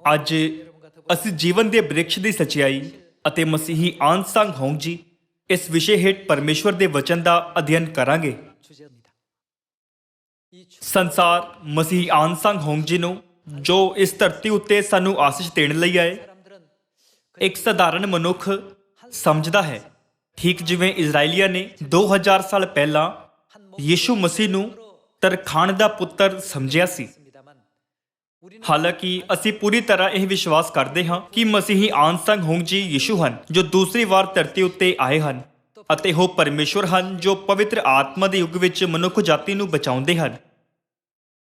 ਅੱਜ ਅਸੀਂ ਜੀਵਨ ਦੇ ਬ੍ਰਿਕਸ਼ ਦੀ ਸੱਚਾਈ ਅਤੇ ਮਸੀਹੀ ਆਨਸਾਂਗ ਹੋਂਗ ਜੀ ਇਸ ਵਿਸ਼ੇ ਹੇਠ ਪਰਮੇਸ਼ਵਰ ਦੇ ਵਚਨ ਦਾ ਅਧਿਐਨ ਕਰਾਂਗੇ। ਸੰਸਾਰ ਮਸੀਹੀ ਆਨਸਾਂਗ ਹੋਂਗ ਜੀ ਨੂੰ ਜੋ ਇਸ ਧਰਤੀ ਉੱਤੇ ਸਾਨੂੰ ਆਸੀਸ਼ ਦੇਣ ਲਈ ਆਏ ਇੱਕ ਸਧਾਰਨ ਮਨੁੱਖ ਸਮਝਦਾ ਹੈ, ਠੀਕ ਜਿਵੇਂ ਇਜ਼ਰਾਈਲੀਆਂ ਨੇ 2000 ਸਾਲ ਪਹਿਲਾਂ ਯਿਸੂ ਮਸੀਹ ਨੂੰ ਤਰਖਾਣ ਦਾ ਪੁੱਤਰ ਸਮਝਿਆ ਸੀ। ਹਾਲਾਂਕਿ ਅਸੀਂ ਪੂਰੀ ਤਰ੍ਹਾਂ ਇਹ ਵਿਸ਼ਵਾਸ ਕਰਦੇ ਹਾਂ ਕਿ ਮਸੀਹੀ ਆਨਸਾਂਗ ਹੋਂਗ ਜੀ ਯਿਸੂ ਹਨ ਜੋ ਦੂਸਰੀ ਵਾਰ ਧਰਤੀ ਉੱਤੇ ਆਏ ਹਨ ਅਤੇ ਉਹ ਪਰਮੇਸ਼ਵਰ ਹਨ ਜੋ ਪਵਿੱਤਰ ਆਤਮਾ ਦੇ ਯੁੱਗ ਵਿੱਚ ਮਨੁੱਖ ਜਾਤੀ ਨੂੰ ਬਚਾਉਂਦੇ ਹਨ।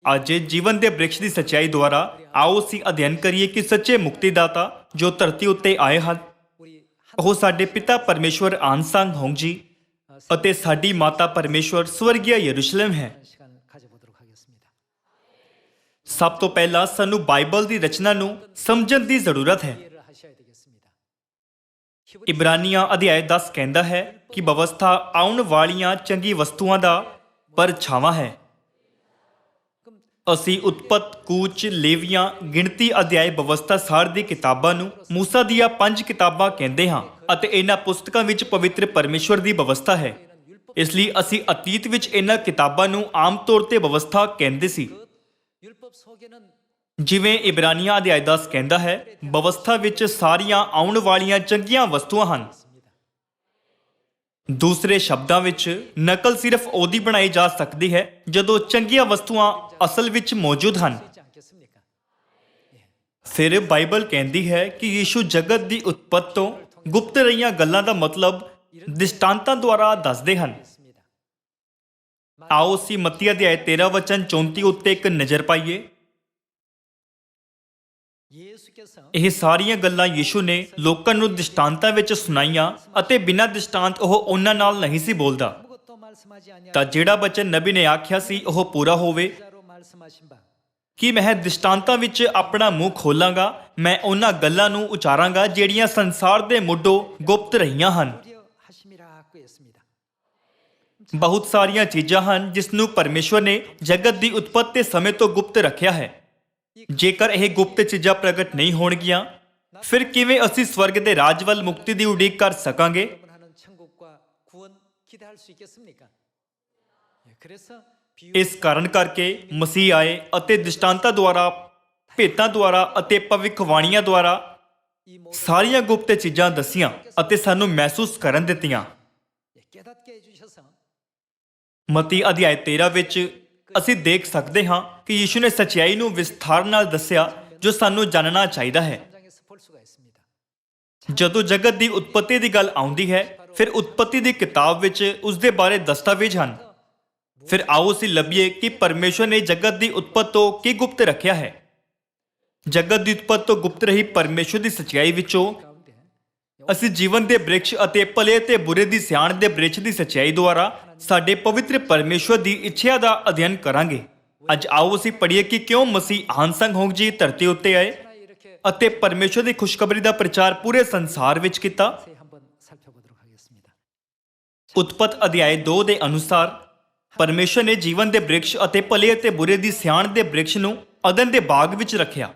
ਅੱਜ ਜੀਵਨ ਦੇ ਬ੍ਰਿਕਸ਼ ਦੀ ਸੱਚਾਈ ਦੁਆਰਾ ਆਓ ਅਸੀਂ ਅਧਿਐਨ ਕਰੀਏ ਕਿ ਸੱਚੇ ਮੁਕਤੀਦਾਤਾ ਜੋ ਧਰਤੀ ਉੱਤੇ ਆਏ ਹਨ ਉਹ ਸਾਡੇ ਪਿਤਾ ਪਰਮੇਸ਼ਵਰ ਆਨਸਾਂਗ ਹੋਂਗ ਜੀ ਅਤੇ ਸਾਡੀ ਮਾਤਾ ਪਰਮੇਸ਼ਵਰ ਸਵਰਗੀਆ ਯਰੂਸ਼ਲਮ ਹੈ। ਸਭ ਤੋਂ ਪਹਿਲਾਂ ਸਾਨੂੰ ਬਾਈਬਲ ਦੀ ਰਚਨਾ ਨੂੰ ਸਮਝਣ ਦੀ ਜ਼ਰੂਰਤ ਹੈ। ਇਬਰਾਨੀਆਂ ਅਧਿਆਇ 10 ਕਹਿੰਦਾ ਹੈ ਕਿ ਵਿਵਸਥਾ ਆਉਣ ਵਾਲੀਆਂ ਚੰਗੀ ਵਸਤੂਆਂ ਦਾ ਪਰਛਾਵਾਂ ਹੈ। ਅਸੀਂ ਉਤਪਤ, ਕੂਚ, ਲੇਵੀਆਂ, ਗਿਣਤੀ, ਅਧਿਆਇ, ਵਿਵਸਥਾ ਸਾਰ ਦੀ ਕਿਤਾਬਾਂ ਨੂੰ ਮੂਸਾ ਦੀਆਂ 5 ਕਿਤਾਬਾਂ ਕਹਿੰਦੇ ਹਾਂ ਅਤੇ ਇਹਨਾਂ ਪੁਸਤਕਾਂ ਵਿੱਚ ਪਵਿੱਤਰ ਪਰਮੇਸ਼ਵਰ ਦੀ ਵਿਵਸਥਾ ਹੈ। ਇਸ ਲਈ ਅਸੀਂ ਅਤੀਤ ਵਿੱਚ ਇਹਨਾਂ ਕਿਤਾਬਾਂ ਨੂੰ ਆਮ ਤੌਰ ਤੇ ਵਿਵਸਥਾ ਕਹਿੰਦੇ ਸੀ। ਜਿਵੇਂ ਇਬਰਾਨੀਆਂ ਅਧਿਆਇ 10 ਕਹਿੰਦਾ ਹੈ, ਵਿਵਸਥਾ ਵਿੱਚ ਸਾਰੀਆਂ ਆਉਣ ਵਾਲੀਆਂ ਚੰਗੀਆਂ ਵਸਤੂਆਂ ਹਨ। ਦੂਸਰੇ ਸ਼ਬਦਾਂ ਵਿੱਚ ਨਕਲ ਸਿਰਫ ਉਹਦੀ ਬਣਾਈ ਜਾ ਸਕਦੀ ਹੈ ਜਦੋਂ ਚੰਗੀਆਂ ਵਸਤੂਆਂ ਅਸਲ ਵਿੱਚ ਮੌਜੂਦ ਹਨ। ਫਿਰ ਬਾਈਬਲ ਕਹਿੰਦੀ ਹੈ ਕਿ ਯਿਸੂ ਜਗਤ ਦੀ ਉਤਪਤ ਤੋਂ ਗੁਪਤ ਰਹੀਆਂ ਗੱਲਾਂ ਦਾ ਮਤਲਬ ਦ੍ਰਿਸ਼ਟਾਂਤਾਂ ਦੁਆਰਾ ਦੱਸਦੇ ਹਨ। ਆਓ ਅਸੀਂ ਮੱਤੀ ਅਧਿਆਇ 13 ਵਚਨ 34 ਉੱਤੇ ਇੱਕ ਨਜ਼ਰ ਪਾਈਏ। ਇਹ ਸਾਰੀਆਂ ਗੱਲਾਂ ਯਿਸੂ ਨੇ ਲੋਕਾਂ ਨੂੰ ਦ੍ਰਿਸ਼ਟਾਂਤਾਂ ਵਿੱਚ ਸੁਣਾਈਆਂ ਅਤੇ ਬਿਨਾਂ ਦ੍ਰਿਸ਼ਟਾਂਤ ਉਹ ਉਹਨਾਂ ਨਾਲ ਨਹੀਂ ਸੀ ਬੋਲਦਾ ਤਾਂ ਜਿਹੜਾ ਬਚਨ ਨਬੀ ਨੇ ਆਖਿਆ ਸੀ ਉਹ ਪੂਰਾ ਹੋਵੇ ਕਿ ਮੈਂ ਦ੍ਰਿਸ਼ਟਾਂਤਾਂ ਵਿੱਚ ਆਪਣਾ ਮੂੰਹ ਖੋਲਾਂਗਾ, ਮੈਂ ਉਹਨਾਂ ਗੱਲਾਂ ਨੂੰ ਉਚਾਰਾਂਗਾ ਜਿਹੜੀਆਂ ਸੰਸਾਰ ਦੇ ਮੁੱਢੋਂ ਗੁਪਤ ਰਹੀਆਂ ਹਨ। ਬਹੁਤ ਸਾਰੀਆਂ ਚੀਜ਼ਾਂ ਹਨ ਜਿਸ ਨੂੰ ਪਰਮੇਸ਼ਵਰ ਨੇ ਜਗਤ ਦੀ ਉਤਪਤ ਦੇ ਸਮੇਂ ਤੋਂ ਗੁਪਤ ਰੱਖਿਆ ਹੈ। ਜੇਕਰ ਇਹ ਗੁਪਤ ਚੀਜ਼ਾਂ ਪ੍ਰਗਟ ਨਹੀਂ ਹੋਣਗੀਆਂ ਫਿਰ ਕਿਵੇਂ ਅਸੀਂ ਸਵਰਗ ਦੇ ਰਾਜ ਵੱਲ ਮੁਕਤੀ ਦੀ ਉਡੀਕ ਕਰ ਸਕਾਂਗੇ? ਇਸ ਕਾਰਨ ਕਰਕੇ ਮਸੀਹ ਆਏ ਅਤੇ ਦ੍ਰਿਸ਼ਟਾਂਤਾਂ ਦੁਆਰਾ, ਭੇਤਾਂ ਦੁਆਰਾ ਅਤੇ ਭਵਿੱਖਬਾਣੀਆਂ ਦੁਆਰਾ ਸਾਰੀਆਂ ਗੁਪਤ ਚੀਜ਼ਾਂ ਦੱਸੀਆਂ ਅਤੇ ਸਾਨੂੰ ਮਹਿਸੂਸ ਕਰਨ ਦਿੱਤੀਆਂ। ਮਤੀ ਅਧਿਆਇ 13 ਵਿੱਚ ਅਸੀਂ ਦੇਖ ਸਕਦੇ ਹਾਂ ਕਿ ਯਿਸੂ ਨੇ ਸੱਚਾਈ ਨੂੰ ਵਿਸਥਾਰ ਨਾਲ ਦੱਸਿਆ ਜੋ ਸਾਨੂੰ ਜਾਣਨਾ ਚਾਹੀਦਾ ਹੈ। ਜਦੋਂ ਜਗਤ ਦੀ ਉਤਪਤੀ ਦੀ ਗੱਲ ਆਉਂਦੀ ਹੈ ਫਿਰ ਉਤਪਤੀ ਦੀ ਕਿਤਾਬ ਵਿੱਚ ਉਸ ਦੇ ਬਾਰੇ ਦਸਤਾਵੇਜ਼ ਹਨ। ਫਿਰ ਆਓ ਅਸੀਂ ਲੱਭੀਏ ਕਿ ਪਰਮੇਸ਼ਵਰ ਨੇ ਜਗਤ ਦੀ ਉਤਪਤ ਤੋਂ ਕੀ ਗੁਪਤ ਰੱਖਿਆ ਹੈ। ਜਗਤ ਦੀ ਉਤਪਤ ਤੋਂ ਗੁਪਤ ਰਹੀ ਪਰਮੇਸ਼ਵਰ ਦੀ ਸੱਚਾਈ ਵਿੱਚੋਂ ਅਸੀਂ ਜੀਵਨ ਦੇ ਬ੍ਰਿਕਸ਼ ਅਤੇ ਭਲੇ ਤੇ ਬੁਰੇ ਦੀ ਸਿਆਣ ਦੇ ਬ੍ਰਿਕਸ਼ ਦੀ ਸੱਚਾਈ ਦੁਆਰਾ ਸਾਡੇ ਪਵਿੱਤਰ ਪਰਮੇਸ਼ਵਰ ਦੀ ਇੱਛਾ ਦਾ ਅਧਿਐਨ ਕਰਾਂਗੇ। ਅੱਜ ਆਓ ਅਸੀਂ ਪੜ੍ਹੀਏ ਕਿ ਕਿਉਂ ਮਸੀਹ ਆਨਸਾਂਗ ਹੋਂਗ ਜੀ ਧਰਤੀ ਉੱਤੇ ਆਏ ਅਤੇ ਪਰਮੇਸ਼ਵਰ ਦੀ ਖੁਸ਼ਖਬਰੀ ਦਾ ਪ੍ਰਚਾਰ ਪੂਰੇ ਸੰਸਾਰ ਵਿੱਚ ਕੀਤਾ। ਉਤਪਤ ਅਧਿਆਇ 2 ਦੇ ਅਨੁਸਾਰ ਪਰਮੇਸ਼ਵਰ ਨੇ ਜੀਵਨ ਦੇ ਬ੍ਰਿਕਸ਼ ਅਤੇ ਭਲੇ ਅਤੇ ਬੁਰੇ ਦੀ ਸਿਆਣ ਦੇ ਬ੍ਰਿਕਸ਼ ਨੂੰ ਅਦਨ ਦੇ ਬਾਗ ਵਿੱਚ ਰੱਖਿਆ।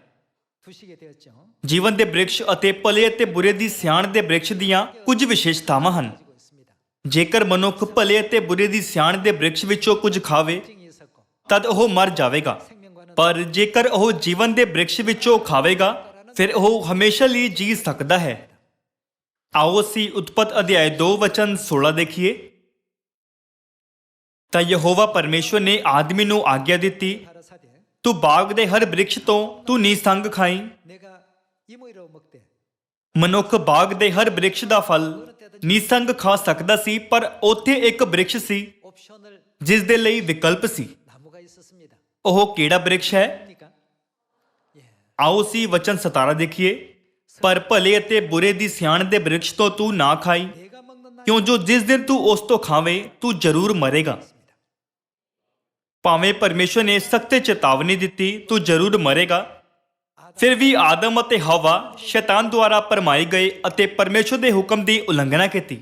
ਜੀਵਨ ਦੇ ਬ੍ਰਿਕਸ਼ ਅਤੇ ਭਲੇ ਅਤੇ ਬੁਰੇ ਦੀ ਸਿਆਣ ਦੇ ਬ੍ਰਿਕਸ਼ ਦੀਆਂ ਕੁਝ ਵਿਸ਼ੇਸ਼ਤਾਵਾਂ ਹਨ। ਜੇਕਰ ਮਨੁੱਖ ਭਲੇ ਅਤੇ ਬੁਰੇ ਦੀ ਸਿਆਣ ਦੇ ਬ੍ਰਿਕਸ਼ ਵਿੱਚੋਂ ਕੁਝ ਖਾਵੇ ਤਦ ਉਹ ਮਰ ਜਾਵੇਗਾ, ਪਰ ਜੇਕਰ ਉਹ ਜੀਵਨ ਦੇ ਬ੍ਰਿਕਸ਼ ਵਿੱਚੋਂ ਖਾਵੇਗਾ ਫਿਰ ਉਹ ਹਮੇਸ਼ਾ ਲਈ ਜੀ ਸਕਦਾ ਹੈ। ਆਓ ਅਸੀਂ ਉਤਪਤ ਅਧਿਆਇ 2 ਵਚਨ 16 ਦੇਖੀਏ। ਤਾਂ ਯਹੋਵਾ ਪਰਮੇਸ਼ਵਰ ਨੇ ਆਦਮੀ ਨੂੰ ਆਗਿਆ ਦਿੱਤੀ, ਤੂੰ ਬਾਗ ਦੇ ਹਰ ਬ੍ਰਿਕਸ਼ ਤੋਂ ਤੂੰ ਨਿਸੰਗ ਖਾਈ। ਮਨੁੱਖ ਬਾਗ ਦੇ ਹਰ ਬ੍ਰਿਕਸ਼ ਦਾ ਫਲ ਨਿਸੰਗ ਖਾ ਸਕਦਾ ਸੀ, ਪਰ ਉੱਥੇ ਇੱਕ ਬ੍ਰਿਕਸ਼ ਸੀ ਜਿਸ ਦੇ ਲਈ ਵਿਕਲਪ ਸੀ। ਉਹ ਕਿਹੜਾ ਬ੍ਰਿਕਸ਼ ਹੈ? ਆਓ ਅਸੀਂ ਵਚਨ 17 ਦੇਖੀਏ। ਪਰ ਭਲੇ ਅਤੇ ਬੁਰੇ ਦੀ ਸਿਆਣ ਦੇ ਬ੍ਰਿਕਸ਼ ਤੋਂ ਤੂੰ ਨਾ ਖਾਈ, ਕਿਉਂ ਜੋ ਜਿਸ ਦਿਨ ਤੂੰ ਉਸ ਤੋਂ ਖਾਵੇਂ ਤੂੰ ਜ਼ਰੂਰ ਮਰੇਗਾ। ਭਾਵੇਂ ਪਰਮੇਸ਼ਵਰ ਨੇ ਸਖਤ ਚੇਤਾਵਨੀ ਦਿੱਤੀ ਤੂੰ ਜ਼ਰੂਰ ਮਰੇਗਾ, ਫਿਰ ਵੀ ਆਦਮ ਅਤੇ ਹਵਾ ਸ਼ੈਤਾਨ ਦੁਆਰਾ ਭਰਮਾਏ ਗਏ ਅਤੇ ਪਰਮੇਸ਼ਵਰ ਦੇ ਹੁਕਮ ਦੀ ਉਲੰਘਣਾ ਕੀਤੀ।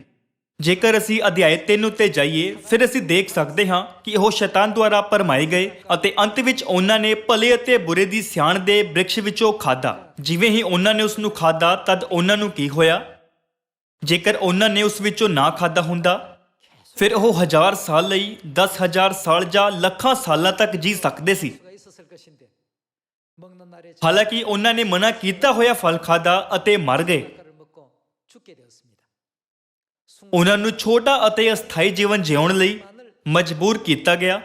ਜੇਕਰ ਅਸੀਂ ਅਧਿਆਇ 3 ਉੱਤੇ ਜਾਈਏ ਫਿਰ ਅਸੀਂ ਦੇਖ ਸਕਦੇ ਹਾਂ ਕਿ ਉਹ ਸ਼ੈਤਾਨ ਦੁਆਰਾ ਭਰਮਾਏ ਗਏ ਅਤੇ ਅੰਤ ਵਿੱਚ ਉਹਨਾਂ ਨੇ ਭਲੇ ਅਤੇ ਬੁਰੇ ਦੀ ਸਿਆਣ ਦੇ ਬ੍ਰਿਕਸ਼ ਵਿੱਚੋਂ ਖਾਧਾ। ਜਿਵੇਂ ਹੀ ਉਹਨਾਂ ਨੇ ਉਸ ਨੂੰ ਖਾਧਾ ਤਦ ਉਹਨਾਂ ਨੂੰ ਕੀ ਹੋਇਆ? ਜੇਕਰ ਉਹਨਾਂ ਨੇ ਉਸ ਵਿੱਚੋਂ ਨਾ ਖਾਧਾ ਹੁੰਦਾ ਫਿਰ ਉਹ 1000 ਸਾਲ ਲਈ 10,000 ਸਾਲ ਜਾਂ ਲੱਖਾਂ ਸਾਲਾਂ ਤੱਕ ਜੀ ਸਕਦੇ ਸੀ। ਹਾਲਾਂਕਿ ਉਹਨਾਂ ਨੇ ਮਨਾ ਕੀਤਾ ਹੋਇਆ ਫਲ ਖਾਧਾ ਅਤੇ ਮਰ ਗਏ। ਉਹਨਾਂ ਨੂੰ ਛੋਟਾ ਅਤੇ ਅਸਥਾਈ ਜੀਵਨ ਜਿਉਣ ਲਈ ਮਜਬੂਰ ਕੀਤਾ ਗਿਆ।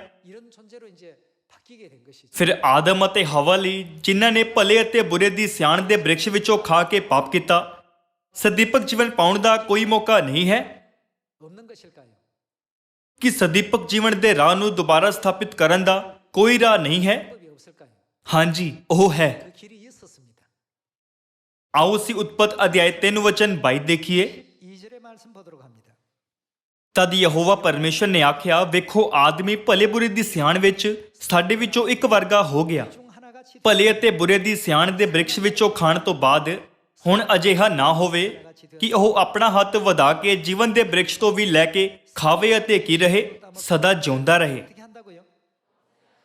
ਫਿਰ ਆਦਮ ਅਤੇ ਹਵਾ ਲਈ, ਜਿਨ੍ਹਾਂ ਨੇ ਭਲੇ ਅਤੇ ਬੁਰੇ ਦੀ ਸਿਆਣ ਦੇ ਬ੍ਰਿਕਸ਼ ਵਿੱਚੋਂ ਖਾ ਕੇ ਪਾਪ ਕੀਤਾ, ਸਦੀਪਕ ਜੀਵਨ ਪਾਉਣ ਦਾ ਕੋਈ ਮੌਕਾ ਨਹੀਂ ਹੈ। ਕਿ ਸਦੀਪਕ ਜੀਵਨ ਦੇ ਰਾਹ ਨੂੰ ਦੁਬਾਰਾ ਸਥਾਪਿਤ ਕਰਨ ਦਾ ਕੋਈ ਰਾਹ ਨਹੀਂ ਹੈ? ਹਾਂਜੀ, ਉਹ ਹੈ। ਆਓ ਅਸੀਂ ਉਤਪਤ ਅਧਿਆਇ 3 ਵਚਨ 22 ਦੇਖੀਏ। ਤਦ ਯਹੋਵਾ ਪਰਮੇਸ਼ਰ ਨੇ ਆਖਿਆ, ਵੇਖੋ ਆਦਮੀ ਭਲੇ ਬੁਰੇ ਦੀ ਸਿਆਣ ਵਿੱਚ ਸਾਡੇ ਵਿੱਚੋਂ ਇੱਕ ਵਰਗਾ ਹੋ ਗਿਆ। ਭਲੇ ਅਤੇ ਬੁਰੇ ਦੀ ਸਿਆਣ ਦੇ ਬ੍ਰਿਕਸ਼ ਵਿੱਚੋਂ ਖਾਣ ਤੋਂ ਬਾਅਦ ਹੁਣ ਅਜਿਹਾ ਨਾ ਹੋਵੇ ਕਿ ਉਹ ਆਪਣਾ ਹੱਥ ਵਧਾ ਕੇ ਜੀਵਨ ਦੇ ਬ੍ਰਿਕਸ਼ ਤੋਂ ਵੀ ਲੈ ਕੇ ਖਾਵੇ ਅਤੇ ਕੀ ਰਹੇ? ਸਦਾ ਜਿਉਂਦਾ ਰਹੇ।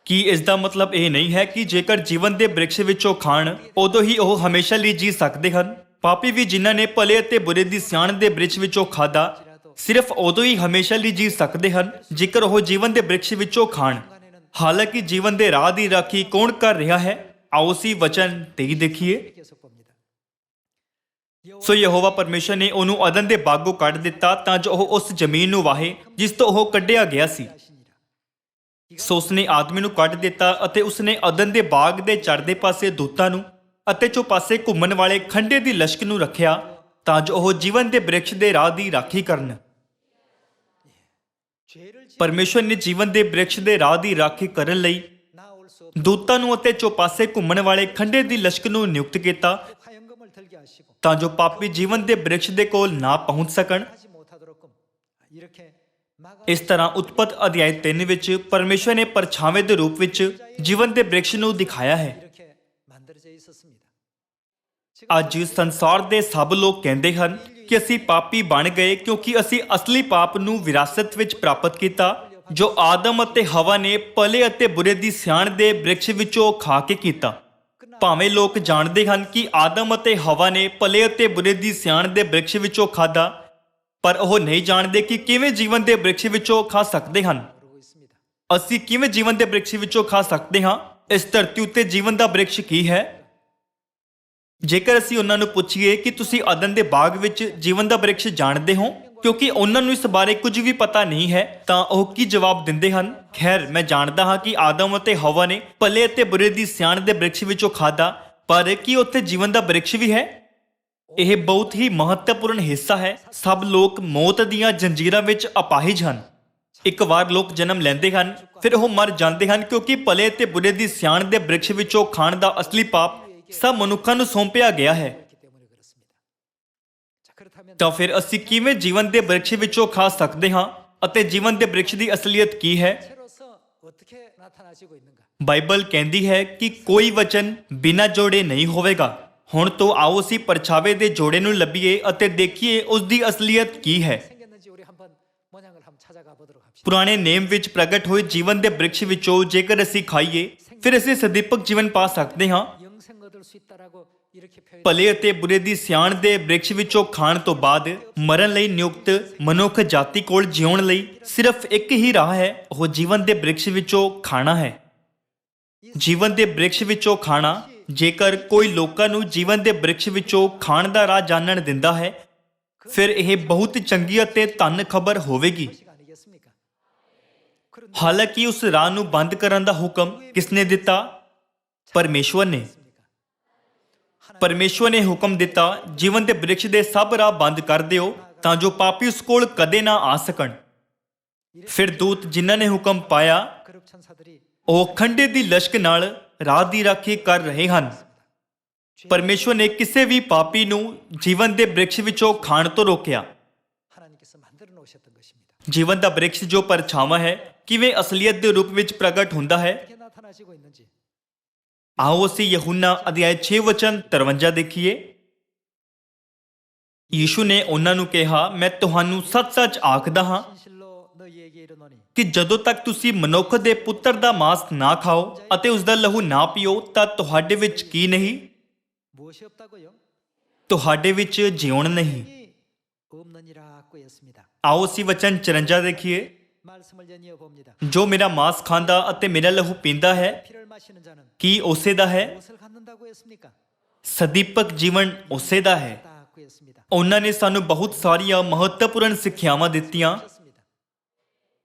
ਕੀ ਇਸ ਦਾ ਮਤਲਬ ਇਹ ਨਹੀਂ ਹੈ ਕਿ ਜੇਕਰ ਜੀਵਨ ਦੇ ਬ੍ਰਿਕਸ਼ ਵਿੱਚੋਂ ਖਾਣ ਉਦੋਂ ਹੀ ਉਹ ਹਮੇਸ਼ਾ ਲਈ ਜੀ ਸਕਦੇ ਹਨ? ਪਾਪੀ ਵੀ ਜਿਨ੍ਹਾਂ ਨੇ ਭਲੇ ਅਤੇ ਬੁਰੇ ਦੀ ਸਿਆਣ ਦੇ ਬ੍ਰਿਕਸ਼ ਵਿੱਚੋਂ ਖਾਧਾ ਸਿਰਫ ਉਦੋਂ ਹੀ ਹਮੇਸ਼ਾ ਲਈ ਜੀ ਸਕਦੇ ਹਨ ਜੇਕਰ ਉਹ ਜੀਵਨ ਦੇ ਬ੍ਰਿਕਸ਼ ਵਿੱਚੋਂ ਖਾਣ। ਹਾਲਾਂਕਿ ਜੀਵਨ ਦੇ ਰਾਹ ਦੀ ਰਾਖੀ ਕੌਣ ਕਰ ਰਿਹਾ ਹੈ? ਆਓ ਅਸੀਂ ਵਚਨ 23 ਦੇਖੀਏ। ਸੋ ਯਹੋਵਾ ਪਰਮੇਸ਼ਰ ਨੇ ਉਹਨੂੰ ਅਦਨ ਦੇ ਬਾਗੋਂ ਕੱਢ ਦਿੱਤਾ ਤਾਂ ਜੋ ਉਹ ਉਸ ਜ਼ਮੀਨ ਨੂੰ ਵਾਹੇ ਜਿਸ ਤੋਂ ਉਹ ਕੱਢਿਆ ਗਿਆ ਸੀ। ਸੋ ਉਸਨੇ ਆਦਮੀ ਨੂੰ ਕੱਢ ਦਿੱਤਾ ਅਤੇ ਉਸਨੇ ਅਦਨ ਦੇ ਬਾਗ ਦੇ ਚੜ੍ਹਦੇ ਪਾਸੇ ਦੂਤਾਂ ਨੂੰ ਅਤੇ ਚੌਪਾਸੇ ਘੁੰਮਣ ਵਾਲੇ ਖੰਡੇ ਦੀ ਲਸ਼ਕ ਨੂੰ ਰੱਖਿਆ ਤਾਂ ਜੋ ਉਹ ਜੀਵਨ ਦੇ ਬ੍ਰਿਕਸ਼ ਦੇ ਰਾਹ ਦੀ ਰਾਖੀ ਕਰਨ। ਪਰਮੇਸ਼ਰ ਨੇ ਜੀਵਨ ਦੇ ਬ੍ਰਿਕਸ਼ ਦੇ ਰਾਹ ਦੀ ਰਾਖੀ ਕਰਨ ਲਈ ਦੂਤਾਂ ਨੂੰ ਅਤੇ ਚੌਪਾਸੇ ਘੁੰਮਣ ਵਾਲੇ ਖੰਡੇ ਦੀ ਲਸ਼ਕ ਨੂੰ ਨਿਯੁਕਤ ਕੀਤਾ ਤਾਂ ਜੋ ਪਾਪੀ ਜੀਵਨ ਦੇ ਬ੍ਰਿਕਸ਼ ਦੇ ਕੋਲ ਨਾ ਪਹੁੰਚ ਸਕਣ। ਇਸ ਤਰ੍ਹਾਂ ਉਤਪਤ ਅਧਿਆਇ 3 ਵਿੱਚ ਪਰਮੇਸ਼ਰ ਨੇ ਪਰਛਾਵੇਂ ਦੇ ਰੂਪ ਵਿੱਚ ਜੀਵਨ ਦੇ ਬ੍ਰਿਕਸ਼ ਨੂੰ ਦਿਖਾਇਆ ਹੈ। ਅੱਜ ਸੰਸਾਰ ਦੇ ਸਭ ਲੋਕ ਕਹਿੰਦੇ ਹਨ ਕਿ ਅਸੀਂ ਪਾਪੀ ਬਣ ਗਏ ਕਿਉਂਕਿ ਅਸੀਂ ਅਸਲੀ ਪਾਪ ਨੂੰ ਵਿਰਾਸਤ ਵਿੱਚ ਪ੍ਰਾਪਤ ਕੀਤਾ ਜੋ ਆਦਮ ਅਤੇ ਹਵਾ ਨੇ ਭਲੇ ਅਤੇ ਬੁਰੇ ਦੀ ਸਿਆਣ ਦੇ ਬ੍ਰਿਕਸ਼ ਵਿੱਚੋਂ ਖਾ ਕੇ ਕੀਤਾ। ਭਾਵੇਂ ਲੋਕ ਜਾਣਦੇ ਹਨ ਕਿ ਆਦਮ ਅਤੇ ਹਵਾ ਨੇ ਭਲੇ ਅਤੇ ਬੁਰੇ ਦੀ ਸਿਆਣ ਦੇ ਬ੍ਰਿਕਸ਼ ਵਿੱਚੋਂ ਖਾਧਾ, ਪਰ ਉਹ ਨਹੀਂ ਜਾਣਦੇ ਕਿ ਕਿਵੇਂ ਜੀਵਨ ਦੇ ਬ੍ਰਿਕਸ਼ ਵਿੱਚੋਂ ਖਾ ਸਕਦੇ ਹਨ। ਅਸੀਂ ਕਿਵੇਂ ਜੀਵਨ ਦੇ ਬ੍ਰਿਕਸ਼ ਵਿੱਚੋਂ ਖਾ ਸਕਦੇ ਹਾਂ? ਇਸ ਧਰਤੀ ਉੱਤੇ ਜੀਵਨ ਦਾ ਬ੍ਰਿਕਸ਼ ਕੀ ਹੈ? ਜੇਕਰ ਅਸੀਂ ਉਹਨਾਂ ਨੂੰ ਪੁੱਛੀਏ ਕਿ ਤੁਸੀਂ ਅਦਨ ਦੇ ਬਾਗ ਵਿੱਚ ਜੀਵਨ ਦਾ ਬ੍ਰਿਕਸ਼ ਜਾਣਦੇ ਹੋ, ਕਿਉਂਕਿ ਉਹਨਾਂ ਨੂੰ ਇਸ ਬਾਰੇ ਕੁਝ ਵੀ ਪਤਾ ਨਹੀਂ ਹੈ, ਤਾਂ ਉਹ ਕੀ ਜਵਾਬ ਦਿੰਦੇ ਹਨ? ਖੈਰ, ਮੈਂ ਜਾਣਦਾ ਹਾਂ ਕਿ ਆਦਮ ਅਤੇ ਹਵਾ ਨੇ ਭਲੇ ਅਤੇ ਬੁਰੇ ਦੀ ਸਿਆਣ ਦੇ ਬ੍ਰਿਕਸ਼ ਵਿੱਚੋਂ ਖਾਧਾ, ਪਰ ਕੀ ਉੱਥੇ ਜੀਵਨ ਦਾ ਬ੍ਰਿਕਸ਼ ਵੀ ਹੈ? ਇਹ ਬਹੁਤ ਹੀ ਮਹੱਤਵਪੂਰਨ ਹਿੱਸਾ ਹੈ। ਸਭ ਲੋਕ ਮੌਤ ਦੀਆਂ ਜੰਜੀਰਾਂ ਵਿੱਚ ਅਪਾਹਿਜ ਹਨ। ਇੱਕ ਵਾਰ ਲੋਕ ਜਨਮ ਲੈਂਦੇ ਹਨ, ਫਿਰ ਉਹ ਮਰ ਜਾਂਦੇ ਹਨ ਕਿਉਂਕਿ ਭਲੇ ਅਤੇ ਬੁਰੇ ਦੀ ਸਿਆਣ ਦੇ ਬ੍ਰਿਕਸ਼ ਵਿੱਚੋਂ ਖਾਣ ਦਾ ਅਸਲੀ ਪਾਪ ਸਭ ਮਨੁੱਖਾਂ ਨੂੰ ਸੌਂਪਿਆ ਗਿਆ ਹੈ। ਤਾਂ ਫਿਰ ਅਸੀਂ ਕਿਵੇਂ ਜੀਵਨ ਦੇ ਬ੍ਰਿਕਸ਼ ਵਿੱਚੋਂ ਖਾ ਸਕਦੇ ਹਾਂ ਅਤੇ ਜੀਵਨ ਦੇ ਬ੍ਰਿਕਸ਼ ਦੀ ਅਸਲੀਅਤ ਕੀ ਹੈ? ਬਾਈਬਲ ਕਹਿੰਦੀ ਹੈ ਕਿ ਕੋਈ ਵਚਨ ਬਿਨਾਂ ਜੋੜੇ ਨਹੀਂ ਹੋਵੇਗਾ। ਹੁਣ ਤੋਂ ਆਓ ਅਸੀਂ ਪਰਛਾਵੇਂ ਦੇ ਜੋੜੇ ਨੂੰ ਲੱਭੀਏ ਅਤੇ ਦੇਖੀਏ ਉਸ ਦੀ ਅਸਲੀਅਤ ਕੀ ਹੈ। ਪੁਰਾਣੇ ਨੇਮ ਵਿੱਚ ਪ੍ਰਗਟ ਹੋਏ ਜੀਵਨ ਦੇ ਬ੍ਰਿਕਸ਼ ਵਿੱਚੋਂ ਜੇਕਰ ਅਸੀਂ ਖਾਈਏ ਫਿਰ ਅਸੀਂ ਸਦੀਪਕ ਜੀਵਨ ਪਾ ਸਕਦੇ ਹਾਂ। ਭਲੇ ਅਤੇ ਬੁਰੇ ਦੀ ਸਿਆਣ ਦੇ ਬ੍ਰਿਕਸ਼ ਵਿੱਚੋਂ ਖਾਣ ਤੋਂ ਬਾਅਦ ਮਰਨ ਲਈ ਨਿਯੁਕਤ ਮਨੁੱਖ ਜਾਤੀ ਕੋਲ ਜਿਉਣ ਲਈ ਸਿਰਫ ਇੱਕ ਹੀ ਰਾਹ ਹੈ, ਉਹ ਜੀਵਨ ਦੇ ਬ੍ਰਿਕਸ਼ ਵਿੱਚੋਂ ਖਾਣਾ ਹੈ। ਜੀਵਨ ਦੇ ਬ੍ਰਿਕਸ਼ ਵਿੱਚੋਂ ਖਾਣਾ। ਜੇਕਰ ਕੋਈ ਲੋਕਾਂ ਨੂੰ ਜੀਵਨ ਦੇ ਬ੍ਰਿਕਸ਼ ਵਿੱਚੋਂ ਖਾਣ ਦਾ ਰਾਹ ਜਾਣਨ ਦਿੰਦਾ ਹੈ ਫਿਰ ਇਹ ਬਹੁਤ ਚੰਗੀ ਅਤੇ ਧੰਨ ਖਬਰ ਹੋਵੇਗੀ। ਹਾਲਾਂਕਿ ਉਸ ਰਾਹ ਨੂੰ ਬੰਦ ਕਰਨ ਦਾ ਹੁਕਮ ਕਿਸਨੇ ਦਿੱਤਾ? ਪਰਮੇਸ਼ਵਰ ਨੇ। ਪਰਮੇਸ਼ਵਰ ਨੇ ਹੁਕਮ ਦਿੱਤਾ, ਜੀਵਨ ਦੇ ਬ੍ਰਿਕਸ਼ ਦੇ ਸਭ ਰਾਹ ਬੰਦ ਕਰ ਦਿਓ ਤਾਂ ਜੋ ਪਾਪੀ ਉਸ ਕੋਲ ਕਦੇ ਨਾ ਆ ਸਕਣ। ਫਿਰ ਦੂਤ ਜਿਨ੍ਹਾਂ ਨੇ ਹੁਕਮ ਪਾਇਆ ਉਹ ਖੰਡੇ ਦੀ ਲਸ਼ਕ ਨਾਲ ਰਾਹ ਦੀ ਰਾਖੀ ਕਰ ਰਹੇ ਹਨ। ਪਰਮੇਸ਼ਵਰ ਨੇ ਕਿਸੇ ਵੀ ਪਾਪੀ ਨੂੰ ਜੀਵਨ ਦੇ ਬ੍ਰਿਕਸ਼ ਵਿੱਚੋਂ ਖਾਣ ਤੋਂ ਰੋਕਿਆ। ਜੀਵਨ ਦਾ ਬ੍ਰਿਕਸ਼ ਜੋ ਪਰਛਾਵਾਂ ਹੈ ਕਿਵੇਂ ਅਸਲੀਅਤ ਦੇ ਰੂਪ ਵਿੱਚ ਪ੍ਰਗਟ ਹੁੰਦਾ ਹੈ। 어떻게 나타나시고 있는지 ਆਓ ਅਸੀਂ ਯਹੂਨਾ ਅਧਿਆਇ 6 ਵਚਨ 53 ਦੇਖੀਏ। ਯੀਸ਼ੂ ਨੇ ਉਹਨਾਂ ਨੂੰ ਕਿਹਾ, ਮੈਂ ਤੁਹਾਨੂੰ ਸੱਚ-ਸੱਚ ਆਖਦਾ ਹਾਂ 진실로 너희에게 이르노니 ਕਿ ਜਦੋਂ ਤੱਕ ਤੁਸੀਂ ਮਨੁੱਖ ਦੇ ਪੁੱਤਰ ਦਾ ਮਾंस ਨਾ ਖਾਓ ਅਤੇ ਉਸ ਦਾ ਲਹੂ ਨਾ ਪੀਓ ਤਾਂ ਤੁਹਾਡੇ ਵਿੱਚ ਕੀ ਨਹੀਂ? 무엇이 없다고요? ਤੁਹਾਡੇ ਵਿੱਚ ਜਿਉਣ ਨਹੀਂ। 없느니라고 했습니다. ਆਓ ਅਸੀਂ ਵਚਨ 54 ਦੇਖੀਏ। 말씀을 연이어 봅니다. ਜੋ ਮੇਰਾ ਮਾंस ਖਾਂਦਾ ਅਤੇ ਮੇਰਾ ਲਹੂ ਪੀਂਦਾ ਹੈ 피를 마시는 자는 ਕੀ ਉਸੇ ਦਾ ਹੈ? 무엇을 갖는다고 했습니까? ਸਦੀਪਕ ਜੀਵਨ ਉਸੇ ਦਾ ਹੈ। 다고 했습니다. ਉਹਨਾਂ ਨੇ ਸਾਨੂੰ ਬਹੁਤ ਸਾਰੀਆਂ ਮਹੱਤਵਪੂਰਨ ਸਿੱਖਿਆਵਾਂ ਦਿੱਤੀਆਂ। 했습니다.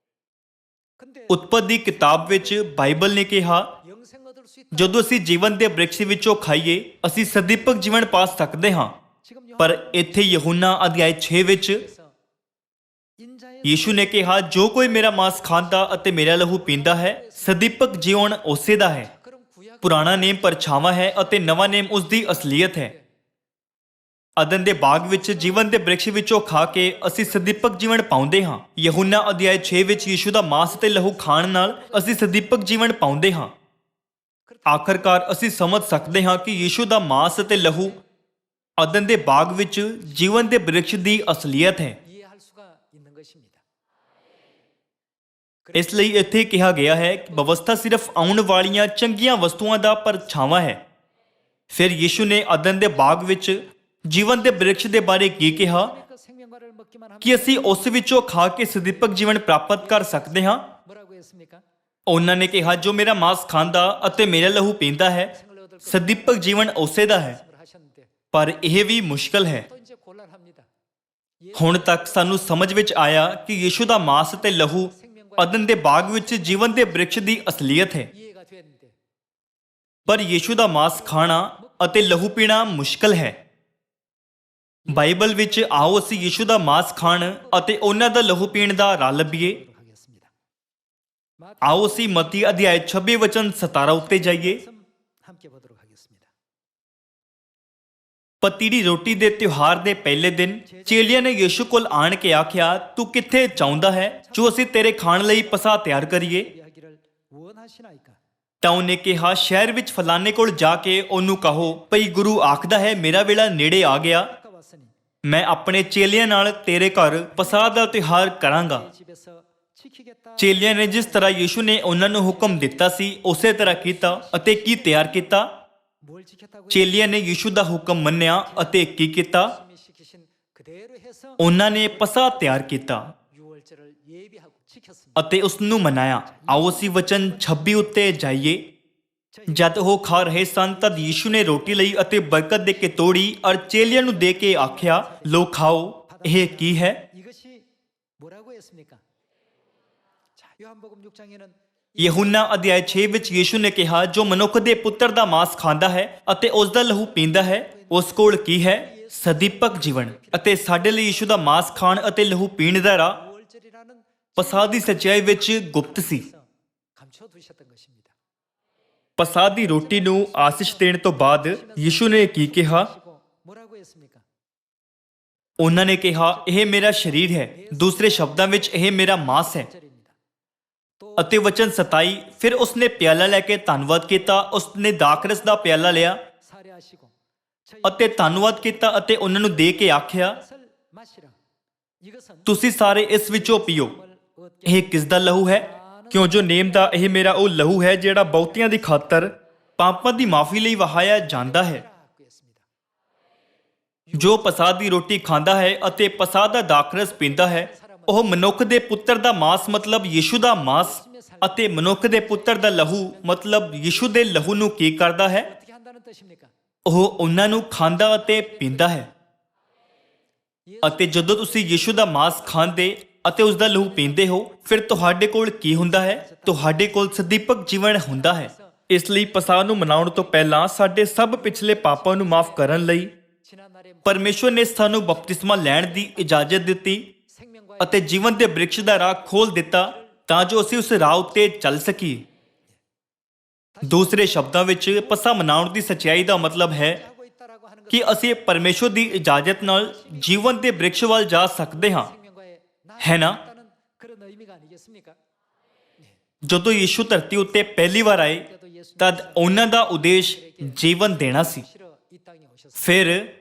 근데 ਉਤਪਤ ਦੀ ਕਿਤਾਬ ਵਿੱਚ ਬਾਈਬਲ ਨੇ ਕਿਹਾ 영생 얻을 수 있다. ਜਦੋਂ ਅਸੀਂ ਜੀਵਨ ਦੇ ਬ੍ਰਿਕਸ਼ ਵਿੱਚੋਂ ਖਾਈਏ ਅਸੀਂ ਸਦੀਪਕ ਜੀਵਨ ਪਾ ਸਕਦੇ ਹਾਂ। 지금 ਪਰ ਇੱਥੇ ਯਹੂਨਾ ਅਧਿਆਇ 6 ਵਿੱਚ 영에서 인자의 ਯੀਸ਼ੂ ਨੇ ਕਿਹਾ ਜੋ ਕੋਈ ਮੇਰਾ ਮਾंस ਖਾਂਦਾ ਅਤੇ ਮੇਰਾ ਲਹੂ ਪੀਂਦਾ ਹੈ ਸਦੀਪਕ ਜੀਵਨ ਉਸੇ ਦਾ ਹੈ। 그럼 구약 ਪੁਰਾਣਾ ਨੇਮ ਪਰਛਾਵਾਂ ਹੈ ਅਤੇ ਨਵਾਂ ਨੇਮ ਉਸ ਦੀ ਅਸਲੀਅਤ ਹੈ। ਅਦਨ ਦੇ ਬਾਗ ਵਿੱਚ ਜੀਵਨ ਦੇ ਬ੍ਰਿਕਸ਼ ਵਿੱਚੋਂ ਖਾ ਕੇ ਅਸੀਂ ਸਦੀਪਕ ਜੀਵਨ ਪਾਉਂਦੇ ਹਾਂ। ਯਹੂਨਾ ਅਧਿਆਇ 6 ਵਿੱਚ ਯੀਸ਼ੂ ਦਾ ਮਾंस ਤੇ ਲਹੂ ਖਾਣ ਨਾਲ ਅਸੀਂ ਸਦੀਪਕ ਜੀਵਨ ਪਾਉਂਦੇ ਹਾਂ। ਆਖਰਕਾਰ ਅਸੀਂ ਸਮਝ ਸਕਦੇ ਹਾਂ ਕਿ ਯੀਸ਼ੂ ਦਾ ਮਾंस ਅਤੇ ਲਹੂ ਅਦਨ ਦੇ ਬਾਗ ਵਿੱਚ ਜੀਵਨ ਦੇ ਬ੍ਰਿਕਸ਼ ਦੀ ਅਸਲੀਅਤ ਹੈ। 이해할 수가 있는 것입니다. ਇਸ ਲਈ ਇੱਥੇ ਕਿਹਾ ਗਿਆ ਹੈ ਕਿ ਵਿਵਸਥਾ ਸਿਰਫ ਆਉਣ ਵਾਲੀਆਂ ਚੰਗੀਆਂ ਵਸਤੂਆਂ ਦਾ ਪਰਛਾਵਾਂ ਹੈ। ਫਿਰ ਯੀਸ਼ੂ ਨੇ ਅਦਨ ਦੇ ਬਾਗ ਵਿੱਚ ਜੀਵਨ ਦੇ ਬ੍ਰਿਕਸ਼ ਦੇ ਬਾਰੇ ਕੀ ਕਿਹਾ 그 생명과를 먹기만 하면 ਕਿ ਅਸੀਂ ਉਸ ਵਿੱਚੋਂ ਖਾ ਕੇ ਸਦੀਪਕ ਜੀਵਨ ਪ੍ਰਾਪਤ ਕਰ ਸਕਦੇ ਹਾਂ। 뭐라고 했습니까? ਉਹਨਾਂ ਨੇ ਕਿਹਾ ਜੋ ਮੇਰਾ ਮਾंस ਖਾਂਦਾ ਅਤੇ ਮੇਰਾ ਲਹੂ ਪੀਂਦਾ ਹੈ ਸਦੀਪਕ ਜੀਵਨ ਉਸੇ ਦਾ ਹੈ। 말씀을 하셨는데 ਪਰ ਇਹ ਵੀ ਮੁਸ਼ਕਲ ਹੈ। 또 이제 곤란합니다. ਹੁਣ ਤੱਕ ਸਾਨੂੰ ਸਮਝ ਵਿੱਚ ਆਇਆ ਕਿ ਯੀਸ਼ੂ ਦਾ ਮਾंस ਤੇ ਲਹੂ ਅਦਨ ਦੇ ਬਾਗ ਵਿੱਚ ਜੀਵਨ ਦੇ ਬ੍ਰਿਕਸ਼ ਦੀ ਅਸਲੀਅਤ ਹੈ। 이해가 됐는데 ਪਰ ਯੀਸ਼ੂ ਦਾ ਮਾंस ਖਾਣਾ ਅਤੇ ਲਹੂ ਪੀਣਾ ਮੁਸ਼ਕਲ ਹੈ। ਬਾਈਬਲ ਵਿੱਚ ਆਓ ਅਸੀਂ ਯੀਸ਼ੂ ਦਾ ਮਾंस ਖਾਣ ਅਤੇ ਉਹਨਾਂ ਦਾ ਲਹੂ ਪੀਣ ਦਾ ਰਾਹ ਲੱਭੀਏ। 하겠습니다. ਆਓ ਅਸੀਂ ਮਤੀ ਅਧਿਆਇ 26 ਵਚਨ 17 ਉੱਤੇ ਜਾਈਏ। 말씀 함께 보도록 하겠습니다. ਪੱਤੀ ਦੀ ਰੋਟੀ ਦੇ ਤਿਉਹਾਰ ਦੇ ਪਹਿਲੇ ਦਿਨ ਚੇਲਿਆਂ ਨੇ ਯੀਸ਼ੂ ਕੋਲ ਆਣ ਕੇ ਆਖਿਆ ਤੂੰ ਕਿੱਥੇ ਚਾਹੁੰਦਾ ਹੈ ਜੋ ਅਸੀਂ ਤੇਰੇ ਖਾਣ ਲਈ ਪਸਾ ਤਿਆਰ ਕਰੀਏ। 이야기를 원하시나이까? ਤਾਂ ਉਹਨੇ ਕਿਹਾ ਸ਼ਹਿਰ ਵਿੱਚ ਫਲਾਣੇ ਕੋਲ ਜਾ ਕੇ ਉਹਨੂੰ ਕਹੋ ਭਈ ਗੁਰੂ ਆਖਦਾ ਹੈ ਮੇਰਾ ਵੇਲਾ ਨੇੜੇ ਆ ਗਿਆ, 가까웠으니 ਮੈਂ ਆਪਣੇ ਚੇਲਿਆਂ ਨਾਲ ਤੇਰੇ ਘਰ ਪਸਾਹ ਦਾ ਤਿਉਹਾਰ ਕਰਾਂਗਾ। 내 집에서 지키겠다. ਚੇਲਿਆਂ ਨੇ ਜਿਸ ਤਰ੍ਹਾਂ ਯੀਸ਼ੂ ਨੇ ਉਹਨਾਂ ਨੂੰ ਹੁਕਮ ਦਿੱਤਾ ਸੀ ਉਸੇ ਤਰ੍ਹਾਂ ਕੀਤਾ ਅਤੇ ਕੀ ਤਿਆਰ ਕੀਤਾ? 뭘 지켰다고요? ਚੇਲਿਆਂ ਨੇ ਯੀਸ਼ੂ ਦਾ ਹੁਕਮ ਮੰਨਿਆ ਅਤੇ ਕੀ ਕੀਤਾ? 말씀이 시키신 그대로 해서 ਉਹਨਾਂ ਨੇ ਪਸਾਹ ਤਿਆਰ ਕੀਤਾ 유월절을 예비하고 지켰습니다. ਅਤੇ ਉਸ ਨੂੰ ਮਨਾਇਆ। ਆਓ ਅਸੀਂ ਵਚਨ 26 ਉੱਤੇ ਜਾਈਏ। ਜਦ ਉਹ ਖਾ ਰਹੇ ਸਨ ਤਦ ਯੀਸ਼ੂ ਨੇ ਰੋਟੀ ਲਈ ਅਤੇ ਬਰਕਤ ਦੇ ਕੇ ਤੋੜੀ ਔਰ ਚੇਲਿਆਂ ਨੂੰ ਦੇ ਕੇ ਆਖਿਆ ਲੋ ਖਾਓ, ਇਹ ਕੀ ਹੈ? 이것이 뭐라고 했습니까? 자, 요한복음 6장에는 ਯਹੂਨਾ ਅਧਿਆਇ 6 ਵਿੱਚ ਯੀਸ਼ੂ ਨੇ ਕਿਹਾ ਜੋ ਮਨੁੱਖ ਦੇ ਪੁੱਤਰ ਦਾ ਮਾंस ਖਾਂਦਾ ਹੈ ਅਤੇ ਉਸ ਦਾ ਲਹੂ ਪੀਂਦਾ ਹੈ ਉਸ ਕੋਲ ਕੀ ਹੈ? ਸਦੀਪਕ ਜੀਵਨ। ਅਤੇ ਸਾਡੇ ਲਈ ਯੀਸ਼ੂ ਦਾ ਮਾंस ਖਾਣ ਅਤੇ ਲਹੂ ਪੀਣ ਦਾ ਰਾਹ 유월절이라는 ਪਸਾਹ ਦੀ ਸੱਚਾਈ ਵਿੱਚ ਗੁਪਤ ਸੀ। 감춰두셨던 것입니다. ਪਸਾਹ ਦੀ ਰੋਟੀ ਨੂੰ ਆਸ਼ੀਸ਼ ਦੇਣ ਤੋਂ ਬਾਅਦ ਯੀਸ਼ੂ ਨੇ ਕੀ ਕਿਹਾ? 그리고 뭐라고 했습니까? ਉਹਨਾਂ ਨੇ ਕਿਹਾ ਇਹ ਮੇਰਾ ਸਰੀਰ ਹੈ, ਦੂਸਰੇ ਸ਼ਬਦਾਂ ਵਿੱਚ ਇਹ ਮੇਰਾ ਮਾंस ਹੈ। 절입니다. ਅਤੇ ਵਚਨ 27 ਫਿਰ ਉਸਨੇ ਪਿਆਲਾ ਲੈ ਕੇ ਧੰਨਵਾਦ ਕੀਤਾ, ਉਸਨੇ ਦਾਖਰਸ ਦਾ ਪਿਆਲਾ ਲਿਆ 사례하시고 ਅਤੇ ਧੰਨਵਾਦ ਕੀਤਾ ਅਤੇ ਉਹਨਾਂ ਨੂੰ ਦੇ ਕੇ ਆਖਿਆ 이것을 마시라. 이것은 ਤੁਸੀਂ ਸਾਰੇ ਇਸ ਵਿੱਚੋਂ ਪੀਓ, 얻게 ਇਹ ਕਿਸ ਦਾ ਲਹੂ ਹੈ? ਕਿਉਂ ਜੋ ਨੇਮ ਦਾ ਇਹ ਮੇਰਾ ਉਹ ਲਹੂ ਹੈ ਜਿਹੜਾ ਬਹੁਤਿਆਂ ਦੀ ਖਾਤਰ ਪਾਪਾਂ ਦੀ ਮਾਫੀ ਲਈ ਵਹਾਇਆ ਜਾਂਦਾ ਹੈ। 하고 했습니다. ਜੋ ਪਸਾਹ ਦੀ ਰੋਟੀ ਖਾਂਦਾ ਹੈ ਅਤੇ ਪਸਾਹ ਦਾ ਦਾਖਰਸ ਪੀਂਦਾ ਹੈ ਉਹ ਮਨੁੱਖ ਦੇ ਪੁੱਤਰ ਦਾ ਮਾंस ਮਤਲਬ ਯੀਸ਼ੂ ਦਾ ਮਾंस ਅਤੇ ਮਨੁੱਖ ਦੇ ਪੁੱਤਰ ਦਾ ਲਹੂ ਮਤਲਬ ਯੀਸ਼ੂ ਦੇ ਲਹੂ ਨੂੰ ਕੀ ਕਰਦਾ ਹੈ? 어떻게 한다는 뜻입니까? ਉਹ ਉਹਨਾਂ ਨੂੰ ਖਾਂਦਾ ਅਤੇ ਪੀਂਦਾ ਹੈ। ਅਤੇ ਜਦੋਂ ਤੁਸੀਂ ਯੀਸ਼ੂ ਦਾ ਮਾंस ਖਾਂਦੇ ਅਤੇ ਉਸ ਦਾ ਲਹੂ ਪੀਂਦੇ ਹੋ ਫਿਰ ਤੁਹਾਡੇ ਕੋਲ ਕੀ ਹੁੰਦਾ ਹੈ? ਤੁਹਾਡੇ ਕੋਲ ਸਦੀਪਕ ਜੀਵਨ ਹੁੰਦਾ ਹੈ। ਇਸ ਲਈ ਪਸਾਹ ਨੂੰ ਮਨਾਉਣ ਤੋਂ ਪਹਿਲਾਂ ਸਾਡੇ ਸਭ ਪਿਛਲੇ ਪਾਪਾਂ ਨੂੰ ਮਾਫ ਕਰਨ ਲਈ 지난날에 ਪਰਮੇਸ਼ਵਰ ਨੇ ਸਾਨੂੰ ਬਪਤਿਸਮਾ ਲੈਣ ਦੀ ਇਜਾਜ਼ਤ ਦਿੱਤੀ 생명과 ਅਤੇ ਜੀਵਨ ਦੇ ਬ੍ਰਿਕਸ਼ ਦਾ ਰਾਹ ਖੋਲ ਦਿੱਤਾ ਤਾਂ ਜੋ ਅਸੀਂ ਉਸ ਰਾਹ ਉੱਤੇ ਚੱਲ ਸਕੀਏ। ਦੂਸਰੇ ਸ਼ਬਦਾਂ ਵਿੱਚ ਪਸਾ ਮਨਾਉਣ ਦੀ ਸੱਚਾਈ ਦਾ ਮਤਲਬ ਹੈ 하고 있다라고 하는 것 ਕਿ ਅਸੀਂ ਪਰਮੇਸ਼ਵਰ ਦੀ ਇਜਾਜ਼ਤ ਨਾਲ ਜੀਵਨ ਦੇ ਬ੍ਰਿਕਸ਼ ਵੱਲ ਜਾ ਸਕਦੇ ਹਾਂ, 생명과의 ਹੈ ਨਾ? 그런 의미가 아니겠습니까? ਜਦੋਂ ਯੀਸ਼ੂ ਧਰਤੀ ਉੱਤੇ ਪਹਿਲੀ ਵਾਰ ਆਏ 그때도 예수님께서 ਤਦ ਉਹਨਾਂ ਦਾ ਉਦੇਸ਼ ਜੀਵਨ ਦੇਣਾ ਸੀ। 실어 이 땅에 오셨습니다. ਫਿਰ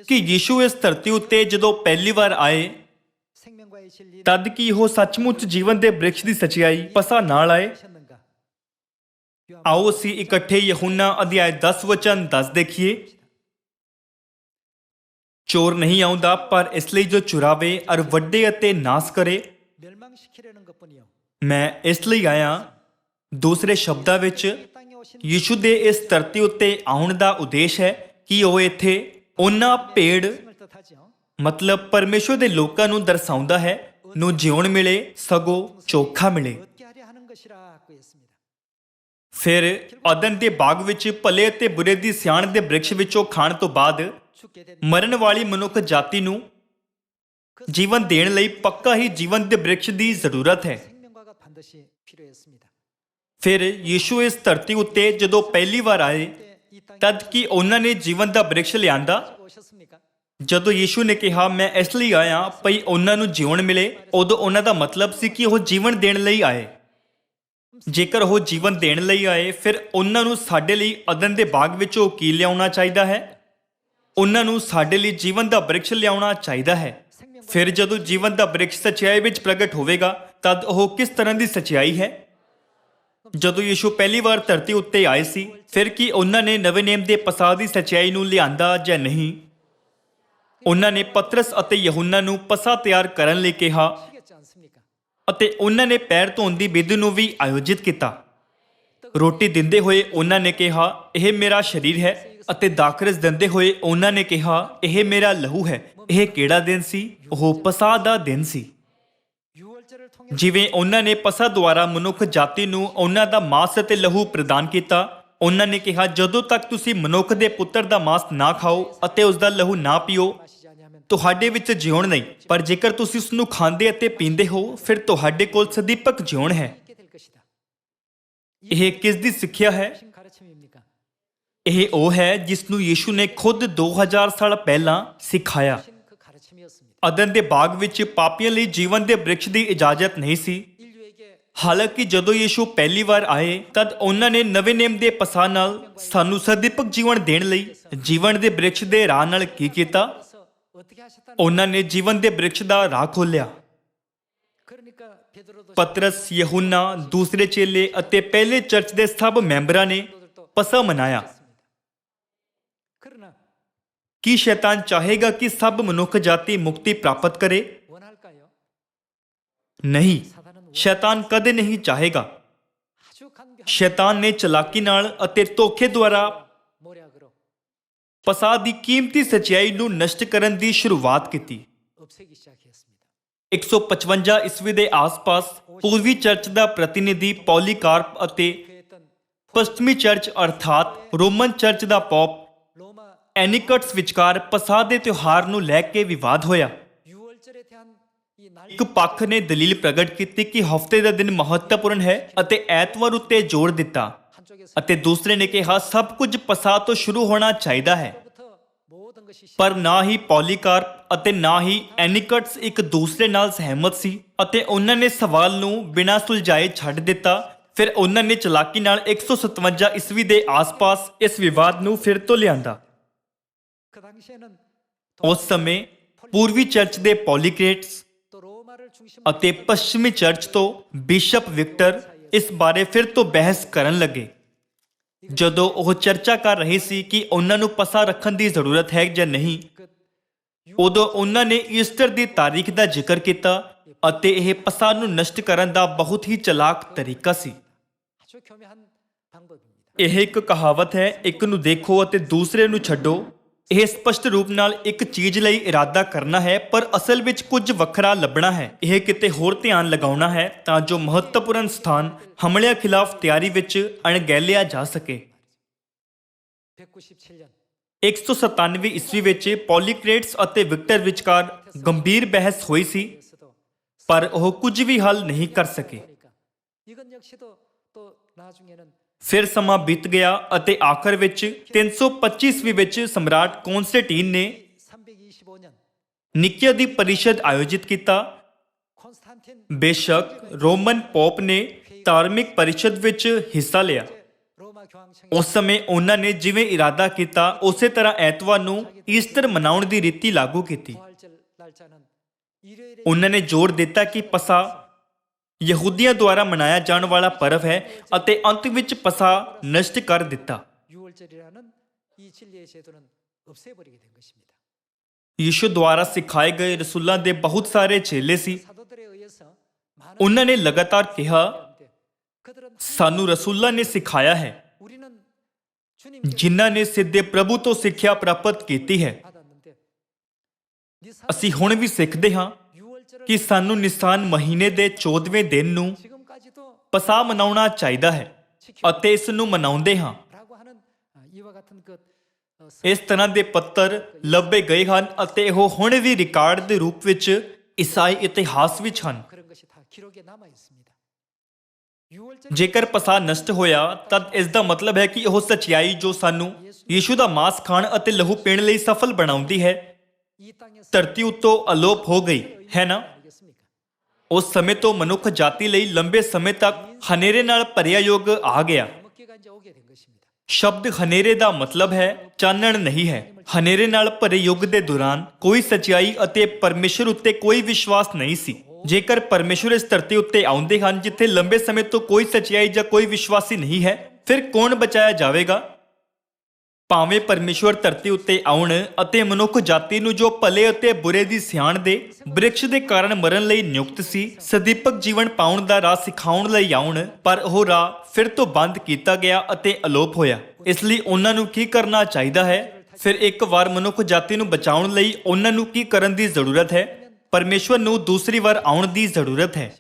ਕਿ ਯੀਸ਼ੂ ਇਸ ਧਰਤੀ ਉੱਤੇ ਜਦੋਂ ਪਹਿਲੀ ਵਾਰ ਆਏ 생명과의 진리를 ਤਦ ਕੀ ਉਹ ਸੱਚਮੁੱਚ ਜੀਵਨ ਦੇ ਬ੍ਰਿਕਸ਼ ਦੀ ਸੱਚਾਈ ਪਸਾ ਨਾਲ ਆਏ? 하셨는가? ਆਓ ਅਸੀਂ ਇਕੱਠੇ ਯਹੂਨਾ ਅਧਿਆਇ 10 ਵਚਨ 10 ਦੇਖੀਏ। ਚੋਰ ਨਹੀਂ ਆਉਂਦਾ ਪਰ ਇਸ ਲਈ ਜੋ ਚੁਰਾਵੇ ਅਰ ਵੱਡੇ ਅਤੇ ਨਾਸ ਕਰੇ। 멸망시키려는 것뿐이요. ਮੈਂ ਇਸ ਲਈ ਆਇਆ। ਦੂਸਰੇ ਸ਼ਬਦਾਂ ਵਿੱਚ 이 땅에 오신 ਯੀਸ਼ੂ ਦੇ ਇਸ ਧਰਤੀ ਉੱਤੇ ਆਉਣ ਦਾ ਉਦੇਸ਼ ਹੈ ਕਿ ਉਹ ਇੱਥੇ ਉਹਨਾਂ ਭੇਡ 을 뜻하지요. ਮਤਲਬ ਪਰਮੇਸ਼ਵਰ ਦੇ ਲੋਕਾਂ ਨੂੰ ਦਰਸਾਉਂਦਾ ਹੈ ਨੂੰ ਜਿਉਣ ਮਿਲੇ ਸਗੋਂ ਚੋਖਾ ਮਿਲੇ। 얻게 하려 하는 것이라고 했습니다. ਫਿਰ ਅਦਨ ਦੇ ਬਾਗ ਵਿੱਚ ਭਲੇ ਅਤੇ ਬੁਰੇ ਦੀ ਸਿਆਣ ਦੇ ਬ੍ਰਿਕਸ਼ ਵਿੱਚੋਂ ਖਾਣ ਤੋਂ ਬਾਅਦ 죽게 된 ਮਰਨ ਵਾਲੀ ਮਨੁੱਖ ਜਾਤੀ ਨੂੰ ਜੀਵਨ ਦੇਣ ਲਈ ਪੱਕਾ ਹੀ ਜੀਵਨ ਦੇ ਬ੍ਰਿਕਸ਼ ਦੀ ਜ਼ਰੂਰਤ ਹੈ। 생명과가 반드시 필요했습니다. ਫਿਰ ਯੀਸ਼ੂ ਇਸ ਧਰਤੀ ਉੱਤੇ ਜਦੋਂ ਪਹਿਲੀ ਵਾਰ ਆਏ 그때 이 땅에 ਤਦ ਕੀ ਉਹਨਾਂ ਨੇ ਜੀਵਨ ਦਾ ਬ੍ਰਿਕਸ਼ ਲਿਆਂਦਾ? 오셨습니까? ਜਦੋਂ ਯੀਸ਼ੂ ਨੇ ਕਿਹਾ ਮੈਂ ਇਸ ਲਈ ਆਇਆ ਭਈ ਉਹਨਾਂ ਨੂੰ ਜਿਉਣ ਮਿਲੇ, ਉਦੋਂ ਉਹਨਾਂ ਦਾ ਮਤਲਬ ਸੀ ਕਿ ਉਹ ਜੀਵਨ ਦੇਣ ਲਈ ਆਏ। ਜੇਕਰ ਉਹ ਜੀਵਨ ਦੇਣ ਲਈ ਆਏ ਫਿਰ ਉਹਨਾਂ ਨੂੰ ਸਾਡੇ ਲਈ ਅਦਨ ਦੇ ਬਾਗ ਵਿੱਚੋਂ ਕੀ ਲਿਆਉਣਾ ਚਾਹੀਦਾ ਹੈ? ਉਹਨਾਂ ਨੂੰ ਸਾਡੇ ਲਈ ਜੀਵਨ ਦਾ ਬ੍ਰਿਕਸ਼ ਲਿਆਉਣਾ ਚਾਹੀਦਾ ਹੈ। ਫਿਰ ਜਦੋਂ ਜੀਵਨ ਦਾ ਬ੍ਰਿਕਸ਼ ਸੱਚਾਈ ਵਿੱਚ ਪ੍ਰਗਟ ਹੋਵੇਗਾ ਤਦ ਉਹ ਕਿਸ ਤਰ੍ਹਾਂ ਦੀ ਸੱਚਾਈ ਹੈ? ਜਦੋਂ ਯੀਸ਼ੂ ਪਹਿਲੀ ਵਾਰ ਧਰਤੀ ਉੱਤੇ ਆਏ ਸੀ ਫਿਰ ਕੀ ਉਹਨਾਂ ਨੇ ਨਵੇਂ ਨੇਮ ਦੇ ਪਸਾਹ ਦੀ ਸੱਚਾਈ ਨੂੰ ਲਿਆਂਦਾ ਜਾਂ ਨਹੀਂ? ਉਹਨਾਂ ਨੇ ਪਤਰਸ ਅਤੇ ਯਹੂਨਾ ਨੂੰ ਪਸਾ ਤਿਆਰ ਕਰਨ ਲਈ ਕਿਹਾ 시겠지 않습니까? ਅਤੇ ਉਹਨਾਂ ਨੇ ਪੈਰ ਧੋਣ ਦੀ ਵਿਧੀ ਨੂੰ ਵੀ ਆਯੋਜਿਤ ਕੀਤਾ। ਰੋਟੀ ਦਿੰਦੇ ਹੋਏ ਉਹਨਾਂ ਨੇ ਕਿਹਾ ਇਹ ਮੇਰਾ ਸਰੀਰ ਹੈ ਅਤੇ ਦਾਖਰਸ ਦਿੰਦੇ ਹੋਏ ਉਹਨਾਂ ਨੇ ਕਿਹਾ ਇਹ ਮੇਰਾ ਲਹੂ ਹੈ। ਇਹ ਕਿਹੜਾ ਦਿਨ ਸੀ? ਉਹ ਪਸਾਹ ਦਾ ਦਿਨ ਸੀ। 유월절을 통해 ਜਿਵੇਂ ਉਹਨਾਂ ਨੇ ਪਸਾ ਦੁਆਰਾ ਮਨੁੱਖ ਜਾਤੀ ਨੂੰ ਉਹਨਾਂ ਦਾ ਮਾਂਸ ਅਤੇ ਲਹੂ ਪ੍ਰਦਾਨ ਕੀਤਾ, ਉਹਨਾਂ ਨੇ ਕਿਹਾ ਜਦੋਂ ਤੱਕ ਤੁਸੀਂ ਮਨੁੱਖ ਦੇ ਪੁੱਤਰ ਦਾ ਮਾਂਸ ਨਾ ਖਾਓ ਅਤੇ ਉਸ ਦਾ ਲਹੂ ਨਾ ਪੀਓ 마시지 아니하면 ਤੁਹਾਡੇ ਵਿੱਚ ਜਿਉਣ ਨਹੀਂ। ਪਰ ਜੇਕਰ ਤੁਸੀਂ ਉਸ ਨੂੰ ਖਾਂਦੇ ਅਤੇ ਪੀਂਦੇ ਹੋ ਫਿਰ ਤੁਹਾਡੇ ਕੋਲ ਸਦੀਪਕ ਜਿਉਣ ਹੈ। 있게 될 것이다. ਇਹ ਕਿਸ ਦੀ ਸਿੱਖਿਆ ਹੈ? 신 가르침입니까? ਇਹ ਉਹ ਹੈ ਜਿਸ ਨੂੰ ਯੀਸ਼ੂ ਨੇ ਖੁਦ 2000 ਸਾਲ ਪਹਿਲਾਂ ਸਿਖਾਇਆ। 신 그 가르침이었습니다. ਅਦਨ ਦੇ ਬਾਗ ਵਿੱਚ ਪਾਪੀਆਂ ਲਈ ਜੀਵਨ ਦੇ ਬ੍ਰਿਕਸ਼ ਦੀ ਇਜਾਜ਼ਤ ਨਹੀਂ ਸੀ। 인류에게 ਹਾਲਾਂਕਿ ਜਦੋਂ ਯੀਸ਼ੂ ਪਹਿਲੀ ਵਾਰ ਆਏ ਤਦ ਉਹਨਾਂ ਨੇ ਨਵੇਂ ਨੇਮ ਦੇ ਪਸਾਹ ਨਾਲ ਸਾਨੂੰ ਸਦੀਪਕ ਜੀਵਨ ਦੇਣ ਲਈ ਜੀਵਨ ਦੇ ਬ੍ਰਿਕਸ਼ ਦੇ ਰਾਹ ਨਾਲ ਕੀ ਕੀਤਾ? 그래서 어떻게 하셨다는 ਉਹਨਾਂ ਨੇ ਜੀਵਨ ਦੇ ਬ੍ਰਿਕਸ਼ ਦਾ ਰਾਹ ਖੋਲ੍ਹਿਆ। 그러니까 베드로도 ਪਤਰਸ, ਯਹੂਨਾ, ਦੂਸਰੇ ਚੇਲੇ ਅਤੇ ਪਹਿਲੇ ਚਰਚ ਦੇ ਸਭ ਮੈਂਬਰਾਂ ਨੇ ਪਸਾ ਮਨਾਇਆ। 그러나 ਕੀ ਸ਼ੈਤਾਨ ਚਾਹੇਗਾ ਕਿ ਸਭ ਮਨੁੱਖ ਜਾਤੀ ਮੁਕਤੀ ਪ੍ਰਾਪਤ ਕਰੇ? 원할까요? ਨਹੀਂ, 사단은 ਸ਼ੈਤਾਨ ਕਦੇ ਨਹੀਂ ਚਾਹੇਗਾ। 아주 간교한 ਸ਼ੈਤਾਨ ਨੇ ਚਲਾਕੀ ਨਾਲ ਅਤੇ ਧੋਖੇ ਦੁਆਰਾ 모략으로 ਪਸਾਹ ਦੀ ਕੀਮਤੀ ਸੱਚਾਈ ਨੂੰ ਨਸ਼ਟ ਕਰਨ ਦੀ ਸ਼ੁਰੂਆਤ ਕੀਤੀ। 없애기 시작했습니다. 155 ਈਸਵੀ ਦੇ ਆਸ-ਪਾਸ ਪੂਰਬੀ ਚਰਚ ਦਾ ਪ੍ਰਤੀਨਿਧੀ ਪੌਲੀਕਾਰਪ ਅਤੇ 그랬던 ਪੱਛਮੀ ਚਰਚ ਅਰਥਾਤ ਰੋਮਨ ਚਰਚ ਦਾ ਪੌਪ 로마 ਐਨਿਕਟਸ ਵਿਚਕਾਰ ਪਸਾਹ ਦੇ ਤਿਉਹਾਰ ਨੂੰ ਲੈ ਕੇ ਵਿਵਾਦ ਹੋਇਆ। 유월절에 대한 이 날 ਇੱਕ ਪੱਖ ਨੇ ਦਲੀਲ ਪ੍ਰਗਟ ਕੀਤੀ ਕਿ ਹਫ਼ਤੇ ਦਾ ਦਿਨ ਮਹੱਤਵਪੂਰਨ ਹੈ ਅਤੇ ਐਤਵਾਰ ਉੱਤੇ ਜ਼ੋਰ ਦਿੱਤਾ 한쪽에서 ਅਤੇ ਦੂਸਰੇ ਨੇ ਕਿਹਾ ਸਭ ਕੁਝ ਪਸਾਹ ਤੋਂ ਸ਼ੁਰੂ ਹੋਣਾ ਚਾਹੀਦਾ ਹੈ। 부터 모든 것이 ਪਰ ਨਾ ਹੀ ਪੌਲੀਕਾਰਪ ਅਤੇ ਨਾ ਹੀ ਐਨਿਕਟਸ ਇੱਕ ਦੂਸਰੇ ਨਾਲ ਸਹਿਮਤ ਸੀ ਅਤੇ ਉਹਨਾਂ ਨੇ ਸਵਾਲ ਨੂੰ ਬਿਨਾਂ ਸੁਲਝਾਏ ਛੱਡ ਦਿੱਤਾ। ਫਿਰ ਉਹਨਾਂ ਨੇ ਚਲਾਕੀ ਨਾਲ 157 ਈਸਵੀ ਦੇ ਆਸ-ਪਾਸ ਇਸ ਵਿਵਾਦ ਨੂੰ ਫਿਰ ਤੋਂ ਲਿਆਂਦਾ। 그 당시에는 ਉਸ ਸਮੇਂ ਪੂਰਬੀ ਚਰਚ ਦੇ ਪੌਲੀਕ੍ਰੇਟਸ 또 로마를 중심으로 ਅਤੇ ਪੱਛਮੀ ਚਰਚ ਤੋਂ ਬਿਸ਼ਪ ਵਿਕਟਰ ਇਸ ਬਾਰੇ ਫਿਰ ਤੋਂ ਬਹਿਸ ਕਰਨ ਲੱਗੇ। ਜਦੋਂ ਉਹ ਚਰਚਾ ਕਰ ਰਹੇ ਸੀ ਕਿ ਉਹਨਾਂ ਨੂੰ ਪਸਾ ਰੱਖਣ ਦੀ ਜ਼ਰੂਰਤ ਹੈ ਜਾਂ ਨਹੀਂ, ਉਦੋਂ ਉਹਨਾਂ ਨੇ ਈਸਟਰ ਦੀ ਤਾਰੀਖ ਦਾ ਜ਼ਿਕਰ ਕੀਤਾ ਅਤੇ ਇਹ ਪਸਾ ਨੂੰ ਨਸ਼ਟ ਕਰਨ ਦਾ ਬਹੁਤ ਹੀ ਚਲਾਕ ਤਰੀਕਾ ਸੀ। 아주 교묘한 방법입니다. ਇਹ ਇੱਕ ਕਹਾਵਤ ਹੈ, ਇੱਕ ਨੂੰ ਦੇਖੋ ਅਤੇ ਦੂਸਰੇ ਨੂੰ ਛੱਡੋ। ਇਹ ਸਪਸ਼ਟ ਰੂਪ ਨਾਲ ਇੱਕ ਚੀਜ਼ ਲਈ ਇਰਾਦਾ ਕਰਨਾ ਹੈ ਪਰ ਅਸਲ ਵਿੱਚ ਕੁਝ ਵੱਖਰਾ ਲੱਭਣਾ ਹੈ। ਇਹ ਕਿਤੇ ਹੋਰ ਧਿਆਨ ਲਗਾਉਣਾ ਹੈ ਤਾਂ ਜੋ ਮਹੱਤਵਪੂਰਨ ਸਥਾਨ ਹਮਲਿਆਂ ਖਿਲਾਫ ਤਿਆਰੀ ਵਿੱਚ ਅਣਗਹਿਲਿਆ ਜਾ ਸਕੇ। 197년 197 ਈਸਵੀ ਵਿੱਚ ਪੌਲੀਕ੍ਰੇਟਸ ਅਤੇ ਵਿਕਟਰ ਵਿਚਕਾਰ ਗੰਭੀਰ ਬਹਿਸ ਹੋਈ ਸੀ 에서도 ਪਰ ਉਹ ਕੁਝ ਵੀ ਹੱਲ ਨਹੀਂ ਕਰ ਸਕੇ। 그러니까 이건 역시도 또 나중에는 ਫਿਰ ਸਮਾਂ ਬੀਤ ਗਿਆ ਅਤੇ ਆਖਰ ਵਿੱਚ 325 ਈਸਵੀ ਵਿੱਚ ਸਮਰਾਟ ਕੌਂਸਟੈਂਟੀਨ ਨੇ 325년 ਨਿਕਿਆ ਦੀ ਪਰਿਸ਼ਦ ਆਯੋਜਿਤ ਕੀਤਾ 콘스탄틴 ਬੇਸ਼ੱਕ ਰੋਮਨ ਪੋਪ ਨੇ ਧਾਰਮਿਕ ਪਰਿਸ਼ਦ ਵਿੱਚ ਹਿੱਸਾ ਲਿਆ। 로마 교황청이 ਉਸ ਸਮੇਂ ਉਹਨਾਂ ਨੇ ਜਿਵੇਂ ਇਰਾਦਾ ਕੀਤਾ ਉਸੇ ਤਰ੍ਹਾਂ ਐਤਵਾਰ ਨੂੰ ਈਸਟਰ ਮਨਾਉਣ ਦੀ ਰੀਤੀ ਲਾਗੂ ਕੀਤੀ। 부활절 날짜는 일요일에 ਉਹਨਾਂ ਨੇ ਜ਼ੋਰ ਦਿੱਤਾ ਕਿ ਪਸਾ ਯਹੂਦੀਆਂ ਦੁਆਰਾ ਮਨਾਇਆ ਜਾਣ ਵਾਲਾ ਪਰਵ ਹੈ ਅਤੇ ਅੰਤ ਵਿੱਚ ਪਸਾ ਨਸ਼ਟ ਕਰ ਦਿੱਤਾ। 6월절이라는 이 진리의 제도는 없애버리게 된 것입니다. ਯੀਸ਼ੂ ਦੁਆਰਾ ਸਿਖਾਏ ਗਏ ਰਸੂਲਾਂ ਦੇ ਬਹੁਤ ਸਾਰੇ ਚੇਲੇ ਸੀ। 사도들에 의해서 많은 ਉਹਨਾਂ ਨੇ ਲਗਾਤਾਰ ਕਿਹਾ, 사람들인데 그들은 ਸਾਨੂੰ ਰਸੂਲਾਂ ਨੇ ਸਿਖਾਇਆ ਹੈ, 우리는 주님 ਜਿਨ੍ਹਾਂ ਨੇ ਸਿੱਧੇ ਪ੍ਰਭੂ ਤੋਂ ਸਿੱਖਿਆ ਪ੍ਰਾਪਤ ਕੀਤੀ ਹੈ। 받았는데 네 ਅਸੀਂ ਹੁਣ ਵੀ ਸਿੱਖਦੇ ਹਾਂ 6월절을 ਕਿ ਸਾਨੂੰ ਨਿਸਾਨ ਮਹੀਨੇ ਦੇ 14ਵੇਂ ਦਿਨ ਨੂੰ 지금까지도 ਪਸਾ ਮਨਾਉਣਾ ਚਾਹੀਦਾ ਹੈ ਅਤੇ ਇਸ ਨੂੰ ਮਨਾਉਂਦੇ ਹਾਂ। 라고 하는 이와 같은 것 ਇਸ ਤਰ੍ਹਾਂ ਦੇ ਪੱਤਰ ਲੱਭੇ ਗਏ ਹਨ ਅਤੇ ਉਹ ਹੁਣ ਵੀ ਰਿਕਾਰਡ ਦੇ ਰੂਪ ਵਿੱਚ ਈਸਾਈ ਇਤਿਹਾਸ ਵਿੱਚ ਹਨ। 그런 것이 다 기록에 남아 있습니다. 6월절 ਜੇਕਰ ਪਸਾ ਨਸ਼ਟ ਹੋਇਆ ਤਦ ਇਸ ਦਾ ਮਤਲਬ ਹੈ ਕਿ ਉਹ ਸੱਚਾਈ ਜੋ ਸਾਨੂੰ ਯੀਸ਼ੂ ਦਾ ਮਾਂਸ ਖਾਣ ਅਤੇ ਲਹੂ ਪੀਣ ਲਈ ਸਫਲ ਬਣਾਉਂਦੀ ਹੈ 이 땅에서 ਧਰਤੀ ਉੱਤੋਂ ਅਲੋਪ ਹੋ ਗਈ ਹੈ ਨਾ। 알겠습니까? ਉਸ ਸਮੇਂ ਤੋਂ ਮਨੁੱਖ ਜਾਤੀ ਲਈ ਲੰਬੇ ਸਮੇਂ ਤੱਕ ਹਨੇਰੇ ਨਾਲ ਭਰਿਆ ਯੁੱਗ ਆ ਗਿਆ। 먹기가 이제 오게 된 것입니다. ਸ਼ਬਦ ਹਨੇਰੇ ਦਾ ਮਤਲਬ ਹੈ ਚਾਨਣ ਨਹੀਂ ਹੈ। ਹਨੇਰੇ ਨਾਲ ਭਰੇ ਯੁੱਗ ਦੇ ਦੌਰਾਨ ਕੋਈ ਸੱਚਾਈ ਅਤੇ ਪਰਮੇਸ਼ਰ ਉੱਤੇ ਕੋਈ ਵਿਸ਼ਵਾਸ ਨਹੀਂ ਸੀ। ਜੇਕਰ ਪਰਮੇਸ਼ਰ ਇਸ ਧਰਤੀ ਉੱਤੇ ਆਉਂਦੇ ਹਨ ਜਿੱਥੇ ਲੰਬੇ ਸਮੇਂ ਤੋਂ ਕੋਈ ਸੱਚਾਈ ਜਾਂ ਕੋਈ ਵਿਸ਼ਵਾਸੀ ਨਹੀਂ ਹੈ, ਫਿਰ ਕੌਣ ਬਚਾਇਆ ਜਾਵੇਗਾ? ਭਾਵੇਂ ਪਰਮੇਸ਼ਰ ਧਰਤੀ ਉੱਤੇ ਆਉਣ ਅਤੇ ਮਨੁੱਖ ਜਾਤੀ ਨੂੰ ਜੋ ਭਲੇ ਅਤੇ ਬੁਰੇ ਦੀ ਸਿਆਣ ਦੇ ਬ੍ਰਿਕਸ਼ ਦੇ ਕਾਰਨ ਮਰਨ ਲਈ ਨਿਯੁਕਤ ਸੀ, ਸਦੀਪਕ ਜੀਵਨ ਪਾਉਣ ਦਾ ਰਾਹ ਸਿਖਾਉਣ ਲਈ ਆਉਣ, ਪਰ ਉਹ ਰਾਹ ਫਿਰ ਤੋਂ ਬੰਦ ਕੀਤਾ ਗਿਆ ਅਤੇ ਅਲੋਪ ਹੋਇਆ। ਇਸ ਲਈ ਉਹਨਾਂ ਨੂੰ ਕੀ ਕਰਨਾ ਚਾਹੀਦਾ ਹੈ? ਫਿਰ ਇੱਕ ਵਾਰ ਮਨੁੱਖ ਜਾਤੀ ਨੂੰ ਬਚਾਉਣ ਲਈ ਉਹਨਾਂ ਨੂੰ ਕੀ ਕਰਨ ਦੀ ਜ਼ਰੂਰਤ ਹੈ? ਪਰਮੇਸ਼ਰ ਨੂੰ ਦੂਸਰੀ ਵਾਰ ਆਉਣ ਦੀ ਜ਼ਰੂਰਤ ਹੈ,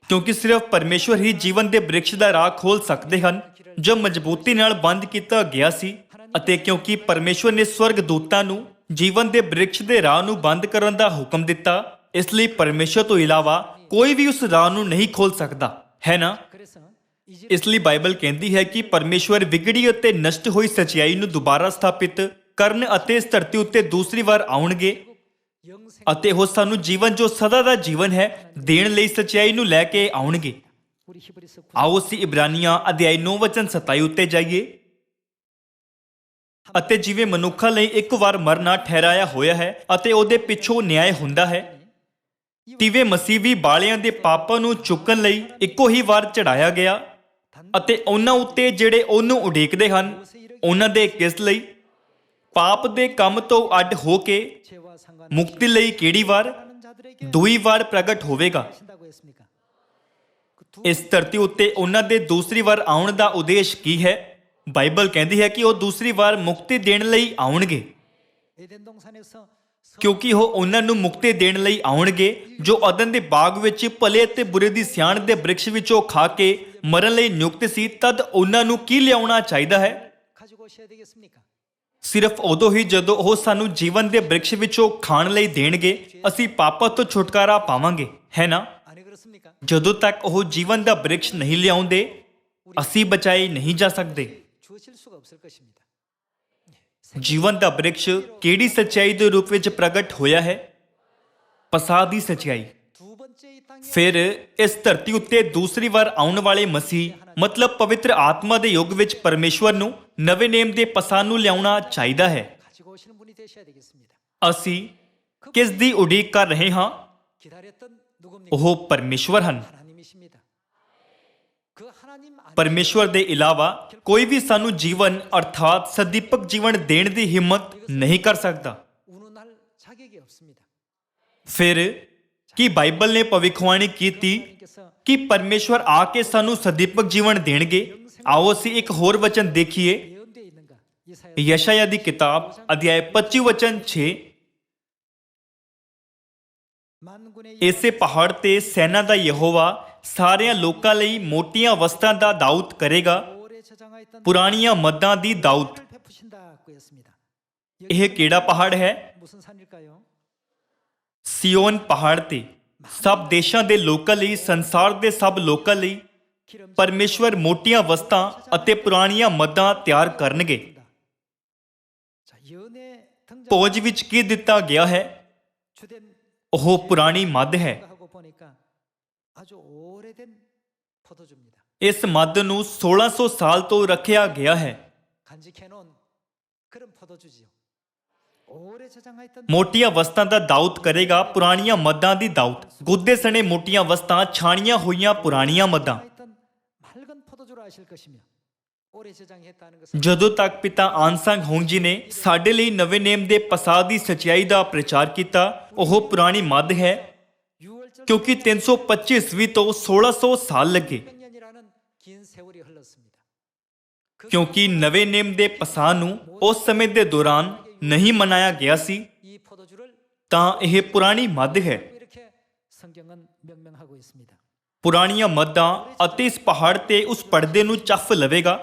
ਕਿਉਂਕਿ ਸਿਰਫ ਪਰਮੇਸ਼ਰ ਹੀ ਜੀਵਨ ਦੇ ਬ੍ਰਿਕਸ਼ ਦਾ ਰਾਹ ਖੋਲ ਸਕਦੇ ਹਨ ਜੋ ਮਜ਼ਬੂਤੀ ਨਾਲ ਬੰਦ ਕੀਤਾ ਗਿਆ ਸੀ। ਅਤੇ ਕਿਉਂਕਿ ਪਰਮੇਸ਼ਰ ਨੇ ਸਵਰਗ ਦੂਤਾਂ ਨੂੰ ਜੀਵਨ ਦੇ ਬ੍ਰਿਕਸ਼ ਦੇ ਰਾਹ ਨੂੰ ਬੰਦ ਕਰਨ ਦਾ ਹੁਕਮ ਦਿੱਤਾ, ਇਸ ਲਈ ਪਰਮੇਸ਼ਰ ਤੋਂ ਇਲਾਵਾ ਕੋਈ ਵੀ ਉਸ ਰਾਹ ਨੂੰ ਨਹੀਂ ਖੋਲ ਸਕਦਾ, ਹੈ ਨਾ। 그래서 이제 ਇਸ ਲਈ ਬਾਈਬਲ ਕਹਿੰਦੀ ਹੈ ਕਿ ਪਰਮੇਸ਼ਰ ਵਿਗੜੀ ਅਤੇ ਨਸ਼ਟ ਹੋਈ ਸੱਚਾਈ ਨੂੰ ਦੁਬਾਰਾ ਸਥਾਪਿਤ ਕਰਨ ਅਤੇ ਇਸ ਧਰਤੀ ਉੱਤੇ ਦੂਸਰੀ ਵਾਰ ਆਉਣਗੇ 영생 ਅਤੇ ਉਹ ਸਾਨੂੰ ਜੀਵਨ ਜੋ ਸਦਾ ਦਾ ਜੀਵਨ ਹੈ ਦੇਣ ਲਈ ਸੱਚਾਈ ਨੂੰ ਲੈ ਕੇ ਆਉਣਗੇ। 우리 히브리서 ਆਓ ਅਸੀਂ ਇਬਰਾਨੀਆਂ ਅਧਿਆਇ 9 ਵਚਨ 27 ਉੱਤੇ ਜਾਈਏ। ਅਤੇ ਜਿਵੇਂ ਮਨੁੱਖਾਂ ਲਈ ਇੱਕ ਵਾਰ ਮਰਨਾ ਠਹਿਰਾਇਆ ਹੋਇਆ ਹੈ ਅਤੇ ਉਹਦੇ ਪਿੱਛੋਂ ਨਿਆਂ ਹੁੰਦਾ ਹੈ, ਤਿਵੇਂ ਮਸੀਹ ਵੀ ਬਾਲਿਆਂ ਦੇ ਪਾਪਾਂ ਨੂੰ ਚੁੱਕਣ ਲਈ ਇੱਕੋ ਹੀ ਵਾਰ ਚੜਾਇਆ ਗਿਆ ਅਤੇ ਉਹਨਾਂ ਉੱਤੇ ਜਿਹੜੇ ਉਹਨੂੰ ਉਡੀਕਦੇ ਹਨ ਉਹਨਾਂ ਦੇ ਕਿਸ ਲਈ? ਪਾਪ ਦੇ ਕੰਮ ਤੋਂ ਅੱਡ ਹੋ ਕੇ 죄와 상관 ਮੁਕਤੀ ਲਈ ਕਿਹੜੀ ਵਾਰ? 하는 자들에게 ਦੂਈ ਵਾਰ ਪ੍ਰਗਟ ਹੋਵੇਗਾ। 하신다고 했습니까? ਇਸ ਧਰਤੀ ਉੱਤੇ ਉਹਨਾਂ ਦੇ ਦੂਸਰੀ ਵਾਰ ਆਉਣ ਦਾ ਉਦੇਸ਼ ਕੀ ਹੈ? ਬਾਈਬਲ ਕਹਿੰਦੀ ਹੈ ਕਿ ਉਹ ਦੂਸਰੀ ਵਾਰ ਮੁਕਤੀ ਦੇਣ ਲਈ ਆਉਣਗੇ, 에덴 동산에서 ਕਿਉਂਕਿ ਉਹ ਉਹਨਾਂ ਨੂੰ ਮੁਕਤੀ ਦੇਣ ਲਈ ਆਉਣਗੇ ਜੋ ਅਦਨ ਦੇ ਬਾਗ ਵਿੱਚ ਭਲੇ ਅਤੇ ਬੁਰੇ ਦੀ ਸਿਆਣ ਦੇ ਬ੍ਰਿਕਸ਼ ਵਿੱਚੋਂ ਖਾ ਕੇ ਮਰਨ ਲਈ ਨਿਯੁਕਤ ਸੀ। ਤਦ ਉਹਨਾਂ ਨੂੰ ਕੀ ਲਿਆਉਣਾ ਚਾਹੀਦਾ ਹੈ? 가지고 오셔야 되겠습니까? ਸਿਰਫ ਉਦੋਂ ਹੀ ਜਦੋਂ ਉਹ ਸਾਨੂੰ ਜੀਵਨ ਦੇ ਬ੍ਰਿਕਸ਼ ਵਿੱਚੋਂ ਖਾਣ ਲਈ ਦੇਣਗੇ ਅਸੀਂ ਪਾਪਾਂ ਤੋਂ ਛੁਟਕਾਰਾ ਪਾਵਾਂਗੇ, ਹੈ ਨਾ। 아니 그렇습니까? ਜਦੋਂ ਤੱਕ ਉਹ ਜੀਵਨ ਦਾ ਬ੍ਰਿਕਸ਼ ਨਹੀਂ ਲਿਆਉਂਦੇ ਅਸੀਂ ਬਚਾਏ ਨਹੀਂ ਜਾ ਸਕਦੇ। 주어질 수가 없을 것입니다. ਜੀਵਨ ਦਾ ਬ੍ਰਿਕਸ਼ ਕਿਹੜੀ ਸੱਚਾਈ ਦੇ ਰੂਪ ਵਿੱਚ ਪ੍ਰਗਟ ਹੋਇਆ ਹੈ? ਪਸਾਹ ਦੀ ਸੱਚਾਈ। 두 번째 이 땅에 ਫਿਰ ਇਸ ਧਰਤੀ ਉੱਤੇ ਦੂਸਰੀ ਵਾਰ ਆਉਣ ਵਾਲੇ ਮਸੀਹ ਮਤਲਬ ਪਵਿੱਤਰ ਆਤਮਾ ਦੇ ਯੁੱਗ ਵਿੱਚ ਪਰਮੇਸ਼ਵਰ ਨੂੰ ਨਵੇਂ ਨੇਮ ਦੇ ਪਸਾਹ ਨੂੰ ਲਿਆਉਣਾ ਚਾਹੀਦਾ ਹੈ। 가지고 오시는 분이 되셔야 되겠습니다. ਅਸੀਂ ਕਿਸ ਦੀ ਉਡੀਕ ਕਰ ਰਹੇ ਹਾਂ? 기다렸던 누굽니까? ਉਹ ਪਰਮੇਸ਼ਵਰ ਹਨ। 하나님이십니다. 그 하나님 안에 ਪਰਮੇਸ਼ਵਰ ਦੇ ਇਲਾਵਾ ਕੋਈ ਵੀ ਸਾਨੂੰ ਜੀਵਨ ਅਰਥਾਤ ਸਦੀਪਕ ਜੀਵਨ ਦੇਣ ਦੀ ਹਿੰਮਤ ਨਹੀਂ ਕਰ ਸਕਦਾ। 운운할 자격이 없습니다. ਫਿਰ ਕੀ ਬਾਈਬਲ ਨੇ ਭਵਿੱਖਬਾਣੀ ਕੀਤੀ 하나님께서 ਕਿ ਪਰਮੇਸ਼ਵਰ ਆ ਕੇ ਸਾਨੂੰ ਸਦੀਪਕ ਜੀਵਨ ਦੇਣਗੇ? ਆਓ ਅਸੀਂ ਇੱਕ ਹੋਰ ਵਚਨ ਦੇਖੀਏ। 예언되어 있는가? 이사야 ਯਸ਼ਾਇਆ ਦੀ ਕਿਤਾਬ ਅਧਿਆਇ 25 ਵਚਨ 6। 만군의 ਇਸੇ ਪਹਾੜ ਤੇ ਸੈਨਾ ਦਾ ਯਹੋਵਾ ਸਾਰਿਆਂ ਲੋਕਾਂ ਲਈ ਮੋਟੀਆਂ ਵਸਤਾਂ ਦਾ ਦਾਊਦ ਕਰੇਗਾ, 오래 저장하였던 ਪੁਰਾਣੀਆਂ ਮੱਦਾਂ ਦੀ ਦਾਊਦ। 을 베푸신다고 했습니다. ਇਹ ਕਿਹੜਾ ਪਹਾੜ ਹੈ? 무슨 산일까요? ਸਿਯੋਨ ਪਹਾੜ ਤੇ ਸਭ ਦੇਸ਼ਾਂ ਦੇ ਲੋਕਾਂ ਲਈ, ਸੰਸਾਰ ਦੇ ਸਭ ਲੋਕਾਂ ਲਈ 기름 ਪਰਮੇਸ਼ਵਰ ਮੋਟੀਆਂ ਵਸਤਾਂ ਅਤੇ ਪੁਰਾਣੀਆਂ ਮੱਦਾਂ ਤਿਆਰ ਕਰਨਗੇ। 자, 예언의 등장 ਭੋਜ ਵਿੱਚ ਕੀ ਦਿੱਤਾ ਗਿਆ ਹੈ? 주된 ਉਹ ਪੁਰਾਣੀ ਮੱਦ ਹੈ। 아주 오래된 포도주입니다. ਇਸ ਮੱਧ ਨੂੰ 1600 ਸਾਲ ਤੋਂ ਰੱਖਿਆ ਗਿਆ ਹੈ। 간직해 놓은 그런 포도주지요. 오래 저장했던 ਮੋਟੀਆਂ ਵਸਤਾਂ ਦਾ ਦਾਊਦ ਕਰੇਗਾ ਪੁਰਾਣੀਆਂ ਮੱਦਾਂ ਦੀ ਦਾਊਦ। ਗੁੱਦੇ ਸਣੇ ਮੋਟੀਆਂ ਵਸਤਾਂ ਛਾਣੀਆਂ ਹੋਈਆਂ ਪੁਰਾਣੀਆਂ ਮੱਦਾਂ। 저장했던 맑은 포도주로 하실 것이며 오래 저장했다는 것은 ਜਦੋਂ ਤੱਕ ਪਿਤਾ ਆਨਸੰਗ ਹੋਂਗ ਜੀ ਨੇ ਸਾਡੇ ਲਈ ਨਵੇਂ ਨੇਮ ਦੇ ਪਸਾਹ ਦੀ ਸਚਾਈ ਦਾ ਪ੍ਰਚਾਰ ਕੀਤਾ, ਉਹ ਪੁਰਾਣੀ ਮੱਧ ਹੈ 6월절 ਕਿਉਂਕਿ 325 ਈਸਵੀ ਤੋਂ 1600 ਸਾਲ ਲੱਗੇ। 600년이라는 긴 세월이 흘렀습니다. ਕਿਉਂਕਿ ਨਵੇਂ ਨੇਮ ਦੇ ਪਸਾਹ ਨੂੰ ਉਸ ਸਮੇਂ ਦੇ ਦੌਰਾਨ ਨਹੀਂ ਮਨਾਇਆ ਗਿਆ ਸੀ, 이 포도주를 ਤਾਂ ਇਹ ਪੁਰਾਣੀ ਮੱਧ ਹੈ। 이렇게 성경은 명명하고 있습니다. ਪੁਰਾਣੀਆਂ ਮੱਦਾਂ ਅਤੇ ਇਸ ਪਹਾੜ ਤੇ ਉਸ ਪਰਦੇ ਨੂੰ ਚੱਫ ਲਵੇਗਾ,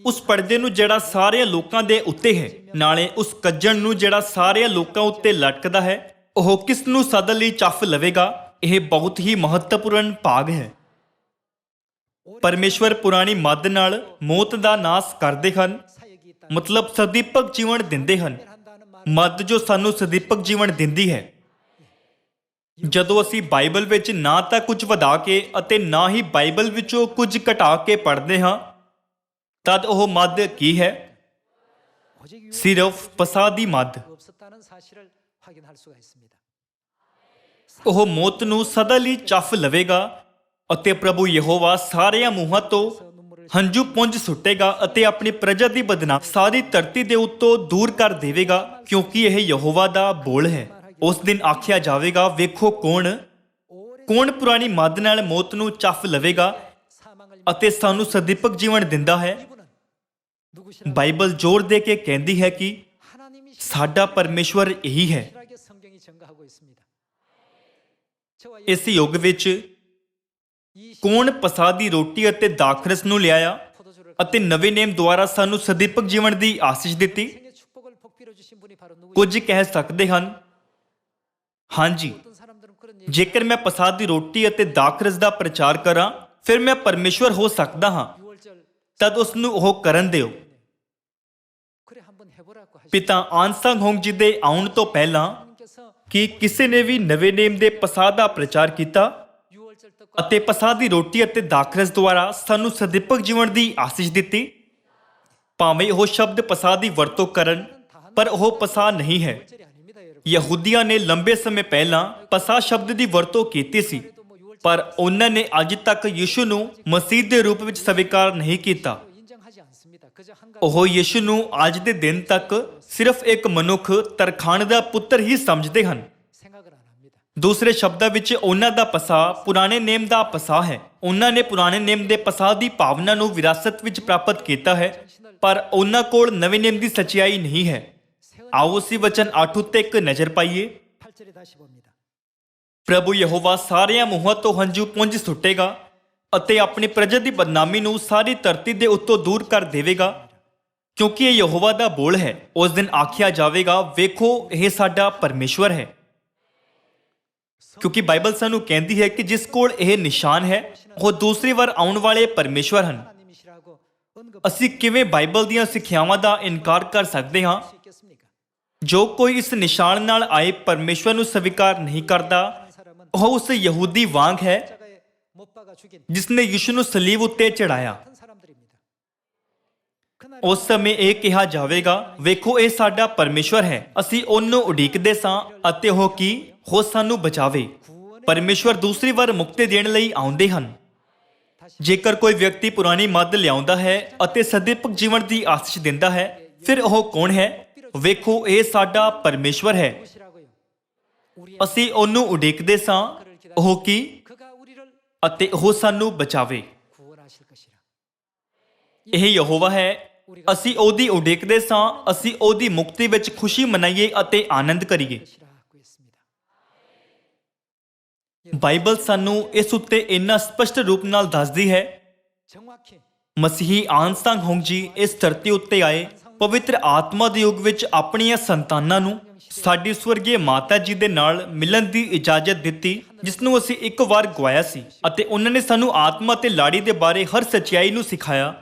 ਉਸ ਪਰਦੇ ਨੂੰ ਜਿਹੜਾ ਸਾਰਿਆਂ ਲੋਕਾਂ ਦੇ ਉੱਤੇ ਹੈ, ਨਾਲੇ ਉਸ ਕੱਜਣ ਨੂੰ ਜਿਹੜਾ ਸਾਰਿਆਂ ਲੋਕਾਂ ਉੱਤੇ ਲਟਕਦਾ ਹੈ। ਉਹ ਕਿਸ ਨੂੰ ਸਦਨ ਲਈ ਚੱਫ ਲਵੇਗਾ? ਇਹ ਬਹੁਤ ਹੀ ਮਹੱਤਵਪੂਰਨ ਭਾਗ ਹੈ। ਪਰਮੇਸ਼ਵਰ ਪੁਰਾਣੀ ਮੱਦ ਨਾਲ ਮੌਤ ਦਾ ਨਾਸ ਕਰਦੇ ਹਨ, 사역이 있다. ਮਤਲਬ ਸਦੀਪਕ ਜੀਵਨ ਦਿੰਦੇ ਹਨ। 한다는 말 ਮੱਦ ਜੋ ਸਾਨੂੰ ਸਦੀਪਕ ਜੀਵਨ ਦਿੰਦੀ ਹੈ। ਜਦੋਂ ਅਸੀਂ ਬਾਈਬਲ ਵਿੱਚ ਨਾ ਤਾਂ ਕੁਝ ਵਧਾ ਕੇ ਅਤੇ ਨਾ ਹੀ ਬਾਈਬਲ ਵਿੱਚੋਂ ਕੁਝ ਘਟਾ ਕੇ ਪੜ੍ਹਦੇ ਹਾਂ, ਤਦ ਉਹ ਮੱਦ ਕੀ ਹੈ? 오직 ਸਿਰਫ ਪਸਾਹ ਦੀ ਮੱਦ। 없었다는 사실을 확인할 수가 있습니다. ਉਹ ਮੌਤ ਨੂੰ ਸਦਾ ਲਈ ਚੱਫ ਲਵੇਗਾ ਅਤੇ ਪ੍ਰਭੂ ਯਹੋਵਾ ਸਾਰਿਆਂ ਮੂੰਹਾਂ ਤੋਂ ਹੰਝੂ ਪੁੰਜ ਸੁੱਟੇਗਾ ਅਤੇ ਆਪਣੀ ਪ੍ਰਜਾ ਦੀ ਬਦਨਾਮ ਸਾਰੀ ਧਰਤੀ ਦੇ ਉੱਤੋਂ ਦੂਰ ਕਰ ਦੇਵੇਗਾ, ਕਿਉਂਕਿ ਇਹ ਯਹੋਵਾ ਦਾ ਬੋਲ ਹੈ। ਉਸ ਦਿਨ ਆਖਿਆ ਜਾਵੇਗਾ, ਵੇਖੋ ਕੌਣ ਪੁਰਾਣੀ ਮੱਦ ਨਾਲ ਮੌਤ ਨੂੰ ਚੱਫ ਲਵੇਗਾ 사망을 ਅਤੇ ਸਾਨੂੰ ਸਦੀਪਕ ਜੀਵਨ ਦਿੰਦਾ ਹੈ। 이분은 누구시라고 ਬਾਈਬਲ ਜ਼ੋਰ ਦੇ ਕੇ ਕਹਿੰਦੀ ਹੈ ਕਿ 하나님이 ਸਾਡਾ ਪਰਮੇਸ਼ਵਰ ਇਹੀ ਹੈ। 실하게 성경이 증가하고 있습니다. 저와 ਇਸ ਯੁੱਗ ਵਿੱਚ 이 ਕੌਣ ਪਸਾਹ ਦੀ ਰੋਟੀ ਅਤੇ ਦਾਖਰਸ ਨੂੰ ਲਿਆਇਆ 포도주를 ਅਤੇ ਨਵੇਂ ਨੇਮ ਦੁਆਰਾ ਸਾਨੂੰ ਸਦੀਪਕ ਜੀਵਨ ਦੀ ਆਸੀਸ਼ ਦਿੱਤੀ? 생의 축복을 복비로 주신 분이 바로 누구죠? ਕੁਝ ਕਹਿ ਸਕਦੇ ਹਨ, ਹਾਂਜੀ, 어떤 사람들은 그런 얘기 ਜੇਕਰ ਮੈਂ ਪਸਾਹ ਦੀ ਰੋਟੀ ਅਤੇ ਦਾਖਰਸ ਦਾ ਪ੍ਰਚਾਰ ਕਰਾਂ, ਫਿਰ ਮੈਂ ਪਰਮੇਸ਼ਵਰ ਹੋ ਸਕਦਾ ਹਾਂ। 6월절 ਤਦ ਉਸ ਨੂੰ ਉਹ ਕਰਨ ਦਿਓ। 그래 한번 해보라고 하시죠. ਪਿਤਾ ਆਨਸੰਗ ਹੋਂਗ ਜੀ ਦੇ ਆਉਣ ਤੋਂ ਪਹਿਲਾਂ 하나님께서 ਕੀ ਕਿਸੇ ਨੇ ਵੀ ਨਵੇਂ ਨੇਮ ਦੇ ਪਸਾਹ ਦਾ ਪ੍ਰਚਾਰ ਕੀਤਾ 6월절 떡과 ਅਤੇ ਪਸਾਹ ਦੀ ਰੋਟੀ ਅਤੇ ਦਾਖਰਸ ਦੁਆਰਾ ਸਾਨੂੰ ਸਦੀਪਕ ਜੀਵਨ ਦੀ ਆਸੀਸ਼ ਦਿੱਤੀ? ਭਾਵੇਂ ਉਹ ਸ਼ਬਦ ਪਸਾਹ ਦੀ ਵਰਤੋਂ ਕਰਨ, ਪਰ ਉਹ ਪਸਾਹ ਨਹੀਂ ਹੈ। 절이 아닙니다, 여러분. ਯਹੂਦੀਆਂ ਨੇ ਲੰਬੇ ਸਮੇਂ ਪਹਿਲਾਂ ਪਸਾਹ ਸ਼ਬਦ ਦੀ ਵਰਤੋਂ ਕੀਤੀ ਸੀ, ਪਰ ਉਹਨਾਂ ਨੇ ਅੱਜ ਤੱਕ ਯਿਸੂ ਨੂੰ ਮਸੀਹ ਦੇ ਰੂਪ ਵਿੱਚ ਸਵੀਕਾਰ ਨਹੀਂ ਕੀਤਾ। 인정하지 않습니다. 그저 한 가지 ਉਹ ਯਿਸੂ ਨੂੰ ਅੱਜ ਦੇ ਦਿਨ ਤੱਕ ਸਿਰਫ ਇੱਕ ਮਨੁੱਖ ਤਰਖਾਣ ਦਾ ਪੁੱਤਰ ਹੀ ਸਮਝਦੇ ਹਨ। 생각을 안 합니다. ਦੂਸਰੇ ਸ਼ਬਦਾਂ ਵਿੱਚ ਉਹਨਾਂ ਦਾ ਪਸਾਹ ਪੁਰਾਣੇ ਨੇਮ ਦਾ ਪਸਾਹ ਹੈ। ਉਹਨਾਂ ਨੇ ਪੁਰਾਣੇ ਨੇਮ ਦੇ ਪਸਾਹ ਦੀ ਭਾਵਨਾ ਨੂੰ ਵਿਰਾਸਤ ਵਿੱਚ ਪ੍ਰਾਪਤ ਕੀਤਾ ਹੈ, ਪਰ ਉਹਨਾਂ ਕੋਲ ਨਵੇਂ ਨੇਮ ਦੀ ਸੱਚਾਈ ਨਹੀਂ ਹੈ। ਆਓ ਅਸੀਂ ਵਚਨ 8 ਉੱਤੇ ਇੱਕ ਨਜ਼ਰ ਪਾਈਏ। 8절에 다시 봅니다. ਪ੍ਰਭੂ ਯਹੋਵਾ ਸਾਰਿਆਂ ਮੂੰਹਾਂ ਤੋਂ ਹੰਝੂ ਪੁੰਜ ਸੁੱਟੇਗਾ ਅਤੇ ਆਪਣੀ ਪ੍ਰਜਾ ਦੀ ਬਦਨਾਮੀ ਨੂੰ ਸਾਰੀ ਧਰਤੀ ਦੇ ਉੱਤੋਂ ਦੂਰ ਕਰ ਦੇਵੇਗਾ, ਕਿਉਂਕਿ ਇਹ ਯਹੋਵਾ ਦਾ ਬੋਲ ਹੈ। ਉਸ ਦਿਨ ਆਖਿਆ ਜਾਵੇਗਾ, ਵੇਖੋ ਇਹ ਸਾਡਾ ਪਰਮੇਸ਼ਵਰ ਹੈ। ਕਿਉਂਕਿ ਬਾਈਬਲ ਸਾਨੂੰ ਕਹਿੰਦੀ ਹੈ ਕਿ ਜਿਸ ਕੋਲ ਇਹ ਨਿਸ਼ਾਨ ਹੈ, ਉਹ ਦੂਸਰੀ ਵਾਰ ਆਉਣ ਵਾਲੇ ਪਰਮੇਸ਼ਵਰ ਹਨ। 하나님이시라고 언급할 ਅਸੀਂ ਕਿਵੇਂ ਬਾਈਬਲ ਦੀਆਂ ਸਿੱਖਿਆਵਾਂ ਦਾ ਇਨਕਾਰ ਕਰ ਸਕਦੇ ਹਾਂ? 수 있겠습니까? ਜੋ ਕੋਈ ਇਸ ਨਿਸ਼ਾਨ ਨਾਲ ਆਏ ਪਰਮੇਸ਼ਵਰ ਨੂੰ ਸਵੀਕਾਰ ਨਹੀਂ ਕਰਦਾ, 사람은 ਉਹ ਉਸ ਯਹੂਦੀ ਵਾਂਗ ਹੈ 십자가에 못 박아 죽인 ਜਿਸ ਨੇ ਯਿਸੂ ਨੂੰ ਸਲੀਬ ਉੱਤੇ ਚੜਾਇਆ। 큰 사람들입니다. 그날 ਉਸ ਸਮੇਂ ਇਹ ਕਿਹਾ ਜਾਵੇਗਾ, ਵੇਖੋ ਇਹ ਸਾਡਾ ਪਰਮੇਸ਼ਵਰ ਹੈ। ਅਸੀਂ ਉਹਨੂੰ ਉਡੀਕਦੇ ਸਾਂ ਅਤੇ ਉਹ ਕੀ ਹੋ ਸਾਨੂੰ ਬਚਾਵੇ। ਪਰਮੇਸ਼ਵਰ ਦੂਸਰੀ ਵਾਰ ਮੁਕਤੀ ਦੇਣ ਲਈ ਆਉਂਦੇ ਹਨ। ਜੇਕਰ ਕੋਈ ਵਿਅਕਤੀ ਪੁਰਾਣੀ ਮੱਦ ਲਿਆਉਂਦਾ ਹੈ ਅਤੇ ਸਦੀਪਕ ਜੀਵਨ ਦੀ ਆਸੀਸ਼ ਦਿੰਦਾ ਹੈ, ਫਿਰ ਉਹ ਕੌਣ ਹੈ? ਵੇਖੋ ਇਹ ਸਾਡਾ ਪਰਮੇਸ਼ਵਰ ਹੈ। 무엇이라고요? 우리 ਅਸੀਂ ਉਹਨੂੰ ਉਡੀਕਦੇ ਸਾਂ, ਉਹ ਕੀ 그가 우리를 ਅਤੇ ਉਹ ਸਾਨੂੰ ਬਚਾਵੇ। 구원하실 것이라. ਇਹ ਯਹੋਵਾ ਹੈ। ਅਸੀਂ ਉਹਦੀ ਉਡੀਕਦੇ ਸਾਂ, ਅਸੀਂ ਉਹਦੀ ਮੁਕਤੀ ਵਿੱਚ ਖੁਸ਼ੀ ਮਨਾਈਏ ਅਤੇ ਆਨੰਦ ਕਰੀਏ। 것이라고 했습니다. ਬਾਈਬਲ ਸਾਨੂੰ ਇਸ ਉੱਤੇ ਇੰਨਾ ਸਪਸ਼ਟ ਰੂਪ ਨਾਲ ਦੱਸਦੀ ਹੈ। 정확히 ਮਸੀਹੀ ਆਨਸੰਗ ਹੋਂਗ ਜੀ ਇਸ ਧਰਤੀ ਉੱਤੇ ਆਏ, ਪਵਿੱਤਰ ਆਤਮਾ ਦੇ ਯੁੱਗ ਵਿੱਚ ਆਪਣੀਆਂ ਸੰਤਾਨਾਂ ਨੂੰ ਸਾਡੀ ਸਵਰਗੀ ਮਾਤਾ ਜੀ ਦੇ ਨਾਲ ਮਿਲਣ ਦੀ ਇਜਾਜ਼ਤ ਦਿੱਤੀ, ਜਿਸ ਨੂੰ ਅਸੀਂ ਇੱਕ ਵਾਰ ਗਵਾਇਆ ਸੀ, ਅਤੇ ਉਹਨਾਂ ਨੇ ਸਾਨੂੰ ਆਤਮਾ ਤੇ ਲਾੜੀ ਦੇ ਬਾਰੇ ਹਰ ਸੱਚਾਈ ਨੂੰ ਸਿਖਾਇਆ।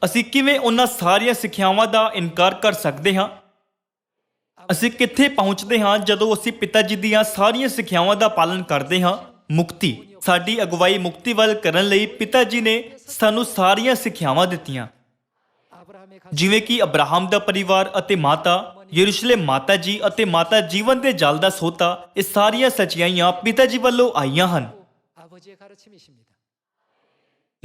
ਅਸੀਂ ਕਿਵੇਂ ਉਹਨਾਂ ਸਾਰੀਆਂ ਸਿੱਖਿਆਵਾਂ ਦਾ ਇਨਕਾਰ ਕਰ ਸਕਦੇ ਹਾਂ? ਅਸੀਂ ਕਿੱਥੇ ਪਹੁੰਚਦੇ ਹਾਂ ਜਦੋਂ ਅਸੀਂ ਪਿਤਾ ਜੀ ਦੀਆਂ ਸਾਰੀਆਂ ਸਿੱਖਿਆਵਾਂ ਦਾ ਪਾਲਨ ਕਰਦੇ ਹਾਂ? ਮੁਕਤੀ। ਸਾਡੀ ਅਗਵਾਈ ਮੁਕਤੀ ਵੱਲ ਕਰਨ ਲਈ ਪਿਤਾ ਜੀ ਨੇ ਸਾਨੂੰ ਸਾਰੀਆਂ ਸਿੱਖਿਆਵਾਂ ਦਿੱਤੀਆਂ, 아브라함의 ਜਿਵੇਂ ਕਿ ਅਬਰਾਹਮ ਦਾ ਪਰਿਵਾਰ ਅਤੇ ਮਾਤਾ, ਯਰੂਸ਼ਲਮ ਮਾਤਾ ਜੀ ਅਤੇ ਮਾਤਾ ਜੀਵਨ ਦੇ ਜਲ ਦਾ ਸੋਤਾ, ਇਹ ਸਾਰੀਆਂ ਸੱਚਾਈਆਂ ਪਿਤਾ ਜੀ ਵੱਲੋਂ ਆਈਆਂ ਹਨ। 아버지의 가르침이십니다.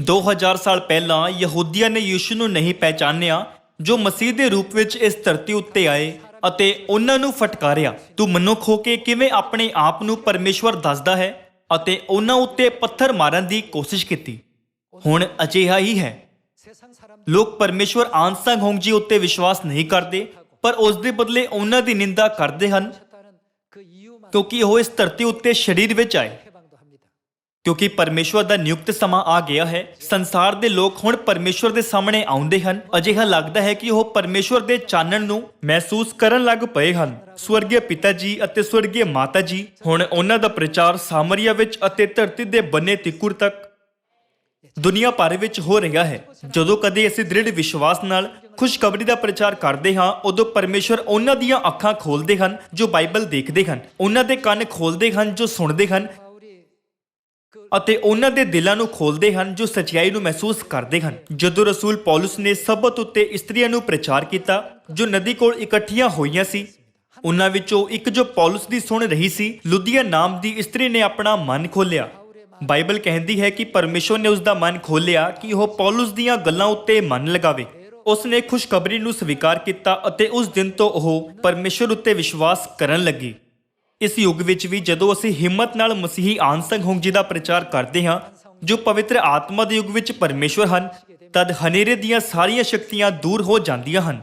2000 ਸਾਲ ਪਹਿਲਾਂ ਯਹੂਦੀਆਂ ਨੇ ਯਿਸੂ ਨੂੰ ਨਹੀਂ ਪਹਿਚਾਨਿਆ, ਜੋ ਮਸੀਹ ਦੇ ਰੂਪ ਵਿੱਚ ਇਸ ਧਰਤੀ ਉੱਤੇ ਆਏ ਅਤੇ ਉਹਨਾਂ ਨੂੰ ਫਟਕਾਰਿਆ, ਤੂੰ ਮਨੁੱਖ ਹੋ ਕੇ ਕਿਵੇਂ ਆਪਣੇ ਆਪ ਨੂੰ ਪਰਮੇਸ਼ਵਰ ਦੱਸਦਾ ਹੈ, ਅਤੇ ਉਹਨਾਂ ਉੱਤੇ ਪੱਥਰ ਮਾਰਨ ਦੀ ਕੋਸ਼ਿਸ਼ ਕੀਤੀ। ਹੁਣ ਅਜਿਹਾ ਹੀ ਹੈ। 세상 사람 ਲੋਕ ਪਰਮੇਸ਼ਵਰ ਆਨਸੰਗ ਹੋਂਗਜੀ ਉੱਤੇ ਵਿਸ਼ਵਾਸ ਨਹੀਂ ਕਰਦੇ, ਪਰ ਉਸ ਦੇ ਬਦਲੇ ਉਹਨਾਂ ਦੀ ਨਿੰਦਾ ਕਰਦੇ ਹਨ, 셨다는 그 이유만 ਕਿਉਂਕਿ ਉਹ ਇਸ ਧਰਤੀ ਉੱਤੇ ਸਰੀਰ ਵਿੱਚ ਆਏ। 해방도 합니다. ਕਿਉਂਕਿ ਪਰਮੇਸ਼ਵਰ ਦਾ ਨਿਯੁਕਤ ਸਮਾਂ ਆ ਗਿਆ ਹੈ। ਸੰਸਾਰ ਦੇ ਲੋਕ ਹੁਣ ਪਰਮੇਸ਼ਵਰ ਦੇ ਸਾਹਮਣੇ ਆਉਂਦੇ ਹਨ। ਅਜਿਹਾ ਲੱਗਦਾ ਹੈ ਕਿ ਉਹ ਪਰਮੇਸ਼ਵਰ ਦੇ ਚਾਨਣ ਨੂੰ ਮਹਿਸੂਸ ਕਰਨ ਲੱਗ ਪਏ ਹਨ। ਸਵਰਗੀ ਪਿਤਾ ਜੀ ਅਤੇ ਸਵਰਗੀ ਮਾਤਾ ਜੀ, ਹੁਣ ਉਹਨਾਂ ਦਾ ਪ੍ਰਚਾਰ ਸਾਮਰੀਆ ਵਿੱਚ ਅਤੇ ਧਰਤੀ ਦੇ ਬੰਨੇ ਤਿੱਕੁਰ ਤੱਕ ਦੁਨੀਆ ਭਰ ਵਿੱਚ ਹੋ ਰਿਹਾ ਹੈ। ਜਦੋਂ ਕਦੇ ਅਸੀਂ ਦ੍ਰਿੜ ਵਿਸ਼ਵਾਸ ਨਾਲ ਖੁਸ਼ਖਬਰੀ ਦਾ ਪ੍ਰਚਾਰ ਕਰਦੇ ਹਾਂ, ਉਦੋਂ ਪਰਮੇਸ਼ਵਰ ਉਹਨਾਂ ਦੀਆਂ ਅੱਖਾਂ ਖੋਲ੍ਹਦੇ ਹਨ ਜੋ ਬਾਈਬਲ ਦੇਖਦੇ ਹਨ, ਉਹਨਾਂ ਦੇ ਕੰਨ ਖੋਲ੍ਹਦੇ ਹਨ ਜੋ ਸੁਣਦੇ ਹਨ, 바울이 ਅਤੇ ਉਹਨਾਂ ਦੇ ਦਿਲਾਂ ਨੂੰ ਖੋਲ੍ਹਦੇ ਹਨ ਜੋ ਸੱਚਾਈ ਨੂੰ ਮਹਿਸੂਸ ਕਰਦੇ ਹਨ। ਜਦੋਂ ਰਸੂਲ ਪੌਲਸ ਨੇ ਸਬਤ ਉੱਤੇ ਇਸਤਰੀਆਂ ਨੂੰ ਪ੍ਰਚਾਰ ਕੀਤਾ ਜੋ ਨਦੀ ਕੋਲ ਇਕੱਠੀਆਂ ਹੋਈਆਂ ਸੀ, ਉਹਨਾਂ ਵਿੱਚੋਂ ਇੱਕ ਜੋ ਪੌਲਸ ਦੀ ਸੁਣ ਰਹੀ ਸੀ, ਲੁਦੀਆ ਨਾਮ ਦੀ ਇਸਤਰੀ ਨੇ ਆਪਣਾ ਮਨ ਖੋਲ੍ਹਿਆ। ਬਾਈਬਲ ਕਹਿੰਦੀ ਹੈ ਕਿ ਪਰਮੇਸ਼ਵਰ ਨੇ ਉਸ ਦਾ ਮਨ ਖੋਲ੍ਹਿਆ ਕਿ ਉਹ ਪੌਲਸ ਦੀਆਂ ਗੱਲਾਂ ਉੱਤੇ ਮਨ ਲਗਾਵੇ। ਉਸ ਨੇ ਖੁਸ਼ਖਬਰੀ ਨੂੰ ਸਵੀਕਾਰ ਕੀਤਾ ਅਤੇ ਉਸ ਦਿਨ ਤੋਂ ਉਹ ਪਰਮੇਸ਼ਵਰ ਉੱਤੇ ਵਿਸ਼ਵਾਸ ਕਰਨ ਲੱਗੀ। ਇਸ ਯੁੱਗ ਵਿੱਚ ਵੀ ਜਦੋਂ ਅਸੀਂ ਹਿੰਮਤ ਨਾਲ ਮਸੀਹੀ ਆਨਸੰਗ ਹੋਂਗਜੀ ਦਾ ਪ੍ਰਚਾਰ ਕਰਦੇ ਹਾਂ, ਜੋ ਪਵਿੱਤਰ ਆਤਮਾ ਦੇ ਯੁੱਗ ਵਿੱਚ ਪਰਮੇਸ਼ਵਰ ਹਨ, ਤਦ ਹਨੇਰੇ ਦੀਆਂ ਸਾਰੀਆਂ ਸ਼ਕਤੀਆਂ ਦੂਰ ਹੋ ਜਾਂਦੀਆਂ ਹਨ।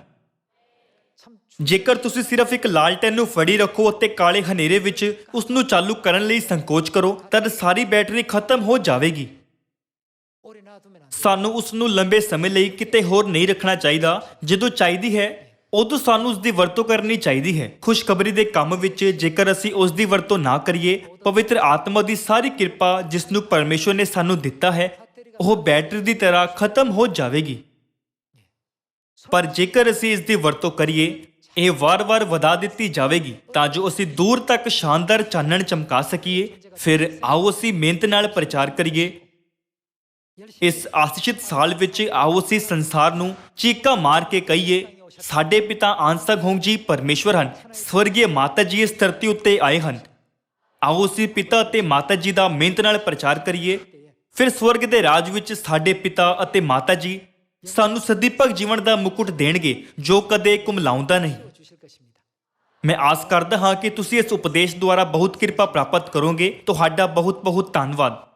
ਜੇਕਰ ਤੁਸੀਂ ਸਿਰਫ ਇੱਕ ਲਾਲਟੈਨ ਨੂੰ ਫੜੀ ਰੱਖੋ ਅਤੇ ਕਾਲੇ ਹਨੇਰੇ ਵਿੱਚ ਉਸ ਨੂੰ ਚਾਲੂ ਕਰਨ ਲਈ ਸੰਕੋਚ ਕਰੋ, ਤਦ ਸਾਰੀ ਬੈਟਰੀ ਖਤਮ ਹੋ ਜਾਵੇਗੀ। 오래 놔두면 안 ਸਾਨੂੰ ਉਸ ਨੂੰ ਲੰਬੇ ਸਮੇਂ ਲਈ ਕਿਤੇ ਹੋਰ ਨਹੀਂ ਰੱਖਣਾ ਚਾਹੀਦਾ। ਜਦੋਂ ਚਾਹੀਦੀ ਹੈ ਉਦੋਂ ਸਾਨੂੰ ਉਸ ਦੀ ਵਰਤੋਂ ਕਰਨੀ ਚਾਹੀਦੀ ਹੈ। ਖੁਸ਼ਖਬਰੀ ਦੇ ਕੰਮ ਵਿੱਚ ਜੇਕਰ ਅਸੀਂ ਉਸ ਦੀ ਵਰਤੋਂ ਨਾ ਕਰੀਏ, ਪਵਿੱਤਰ ਆਤਮਾ ਦੀ ਸਾਰੀ ਕਿਰਪਾ ਜਿਸ ਨੂੰ ਪਰਮੇਸ਼ਵਰ ਨੇ ਸਾਨੂੰ ਦਿੱਤਾ ਹੈ, ਉਹ ਬੈਟਰੀ ਦੀ ਤਰ੍ਹਾਂ ਖਤਮ ਹੋ ਜਾਵੇਗੀ। ਪਰ ਜੇਕਰ ਅਸੀਂ ਇਸ ਦੀ ਵਰਤੋਂ ਕਰੀਏ, ਇਹ ਵਾਰ-ਵਾਰ ਵਧਾ ਦਿੱਤੀ ਜਾਵੇਗੀ ਤਾਂ ਜੋ ਅਸੀਂ ਦੂਰ ਤੱਕ ਸ਼ਾਨਦਾਰ ਚਾਨਣ ਚਮਕਾ ਸਕੀਏ। ਫਿਰ ਆਓ ਅਸੀਂ ਮਿਹਨਤ ਨਾਲ ਪ੍ਰਚਾਰ ਕਰੀਏ। ਇਸ ਆਸ਼ੀਸ਼ਿਤ ਸਾਲ ਵਿੱਚ ਆਓ ਅਸੀਂ ਸੰਸਾਰ ਨੂੰ ਚੀਕਾਂ ਮਾਰ ਕੇ ਕਹੀਏ, ਸਾਡੇ ਪਿਤਾ ਆਨਸੰਗ ਹੋਂਗਜੀ ਪਰਮੇਸ਼ਵਰ ਹਨ, ਸਵਰਗੀ ਮਾਤਾ ਜੀ ਇਸ ਧਰਤੀ ਉੱਤੇ ਆਏ ਹਨ। ਆਓ ਅਸੀਂ ਪਿਤਾ ਅਤੇ ਮਾਤਾ ਜੀ ਦਾ ਮਿਹਨਤ ਨਾਲ ਪ੍ਰਚਾਰ ਕਰੀਏ। ਫਿਰ ਸਵਰਗ ਦੇ ਰਾਜ ਵਿੱਚ ਸਾਡੇ ਪਿਤਾ ਅਤੇ ਮਾਤਾ ਜੀ ਸਾਨੂੰ ਸਦੀਪਕ ਜੀਵਨ ਦਾ ਮੁਕੁਟ ਦੇਣਗੇ ਜੋ ਕਦੇ ਕੁਮਲਾਉਂਦਾ ਨਹੀਂ। 주실 것입니다. ਮੈਂ ਆਸ ਕਰਦਾ ਹਾਂ ਕਿ ਤੁਸੀਂ ਇਸ ਉਪਦੇਸ਼ ਦੁਆਰਾ ਬਹੁਤ ਕਿਰਪਾ ਪ੍ਰਾਪਤ ਕਰੋਗੇ। ਤੁਹਾਡਾ ਬਹੁਤ ਬਹੁਤ ਧੰਨਵਾਦ।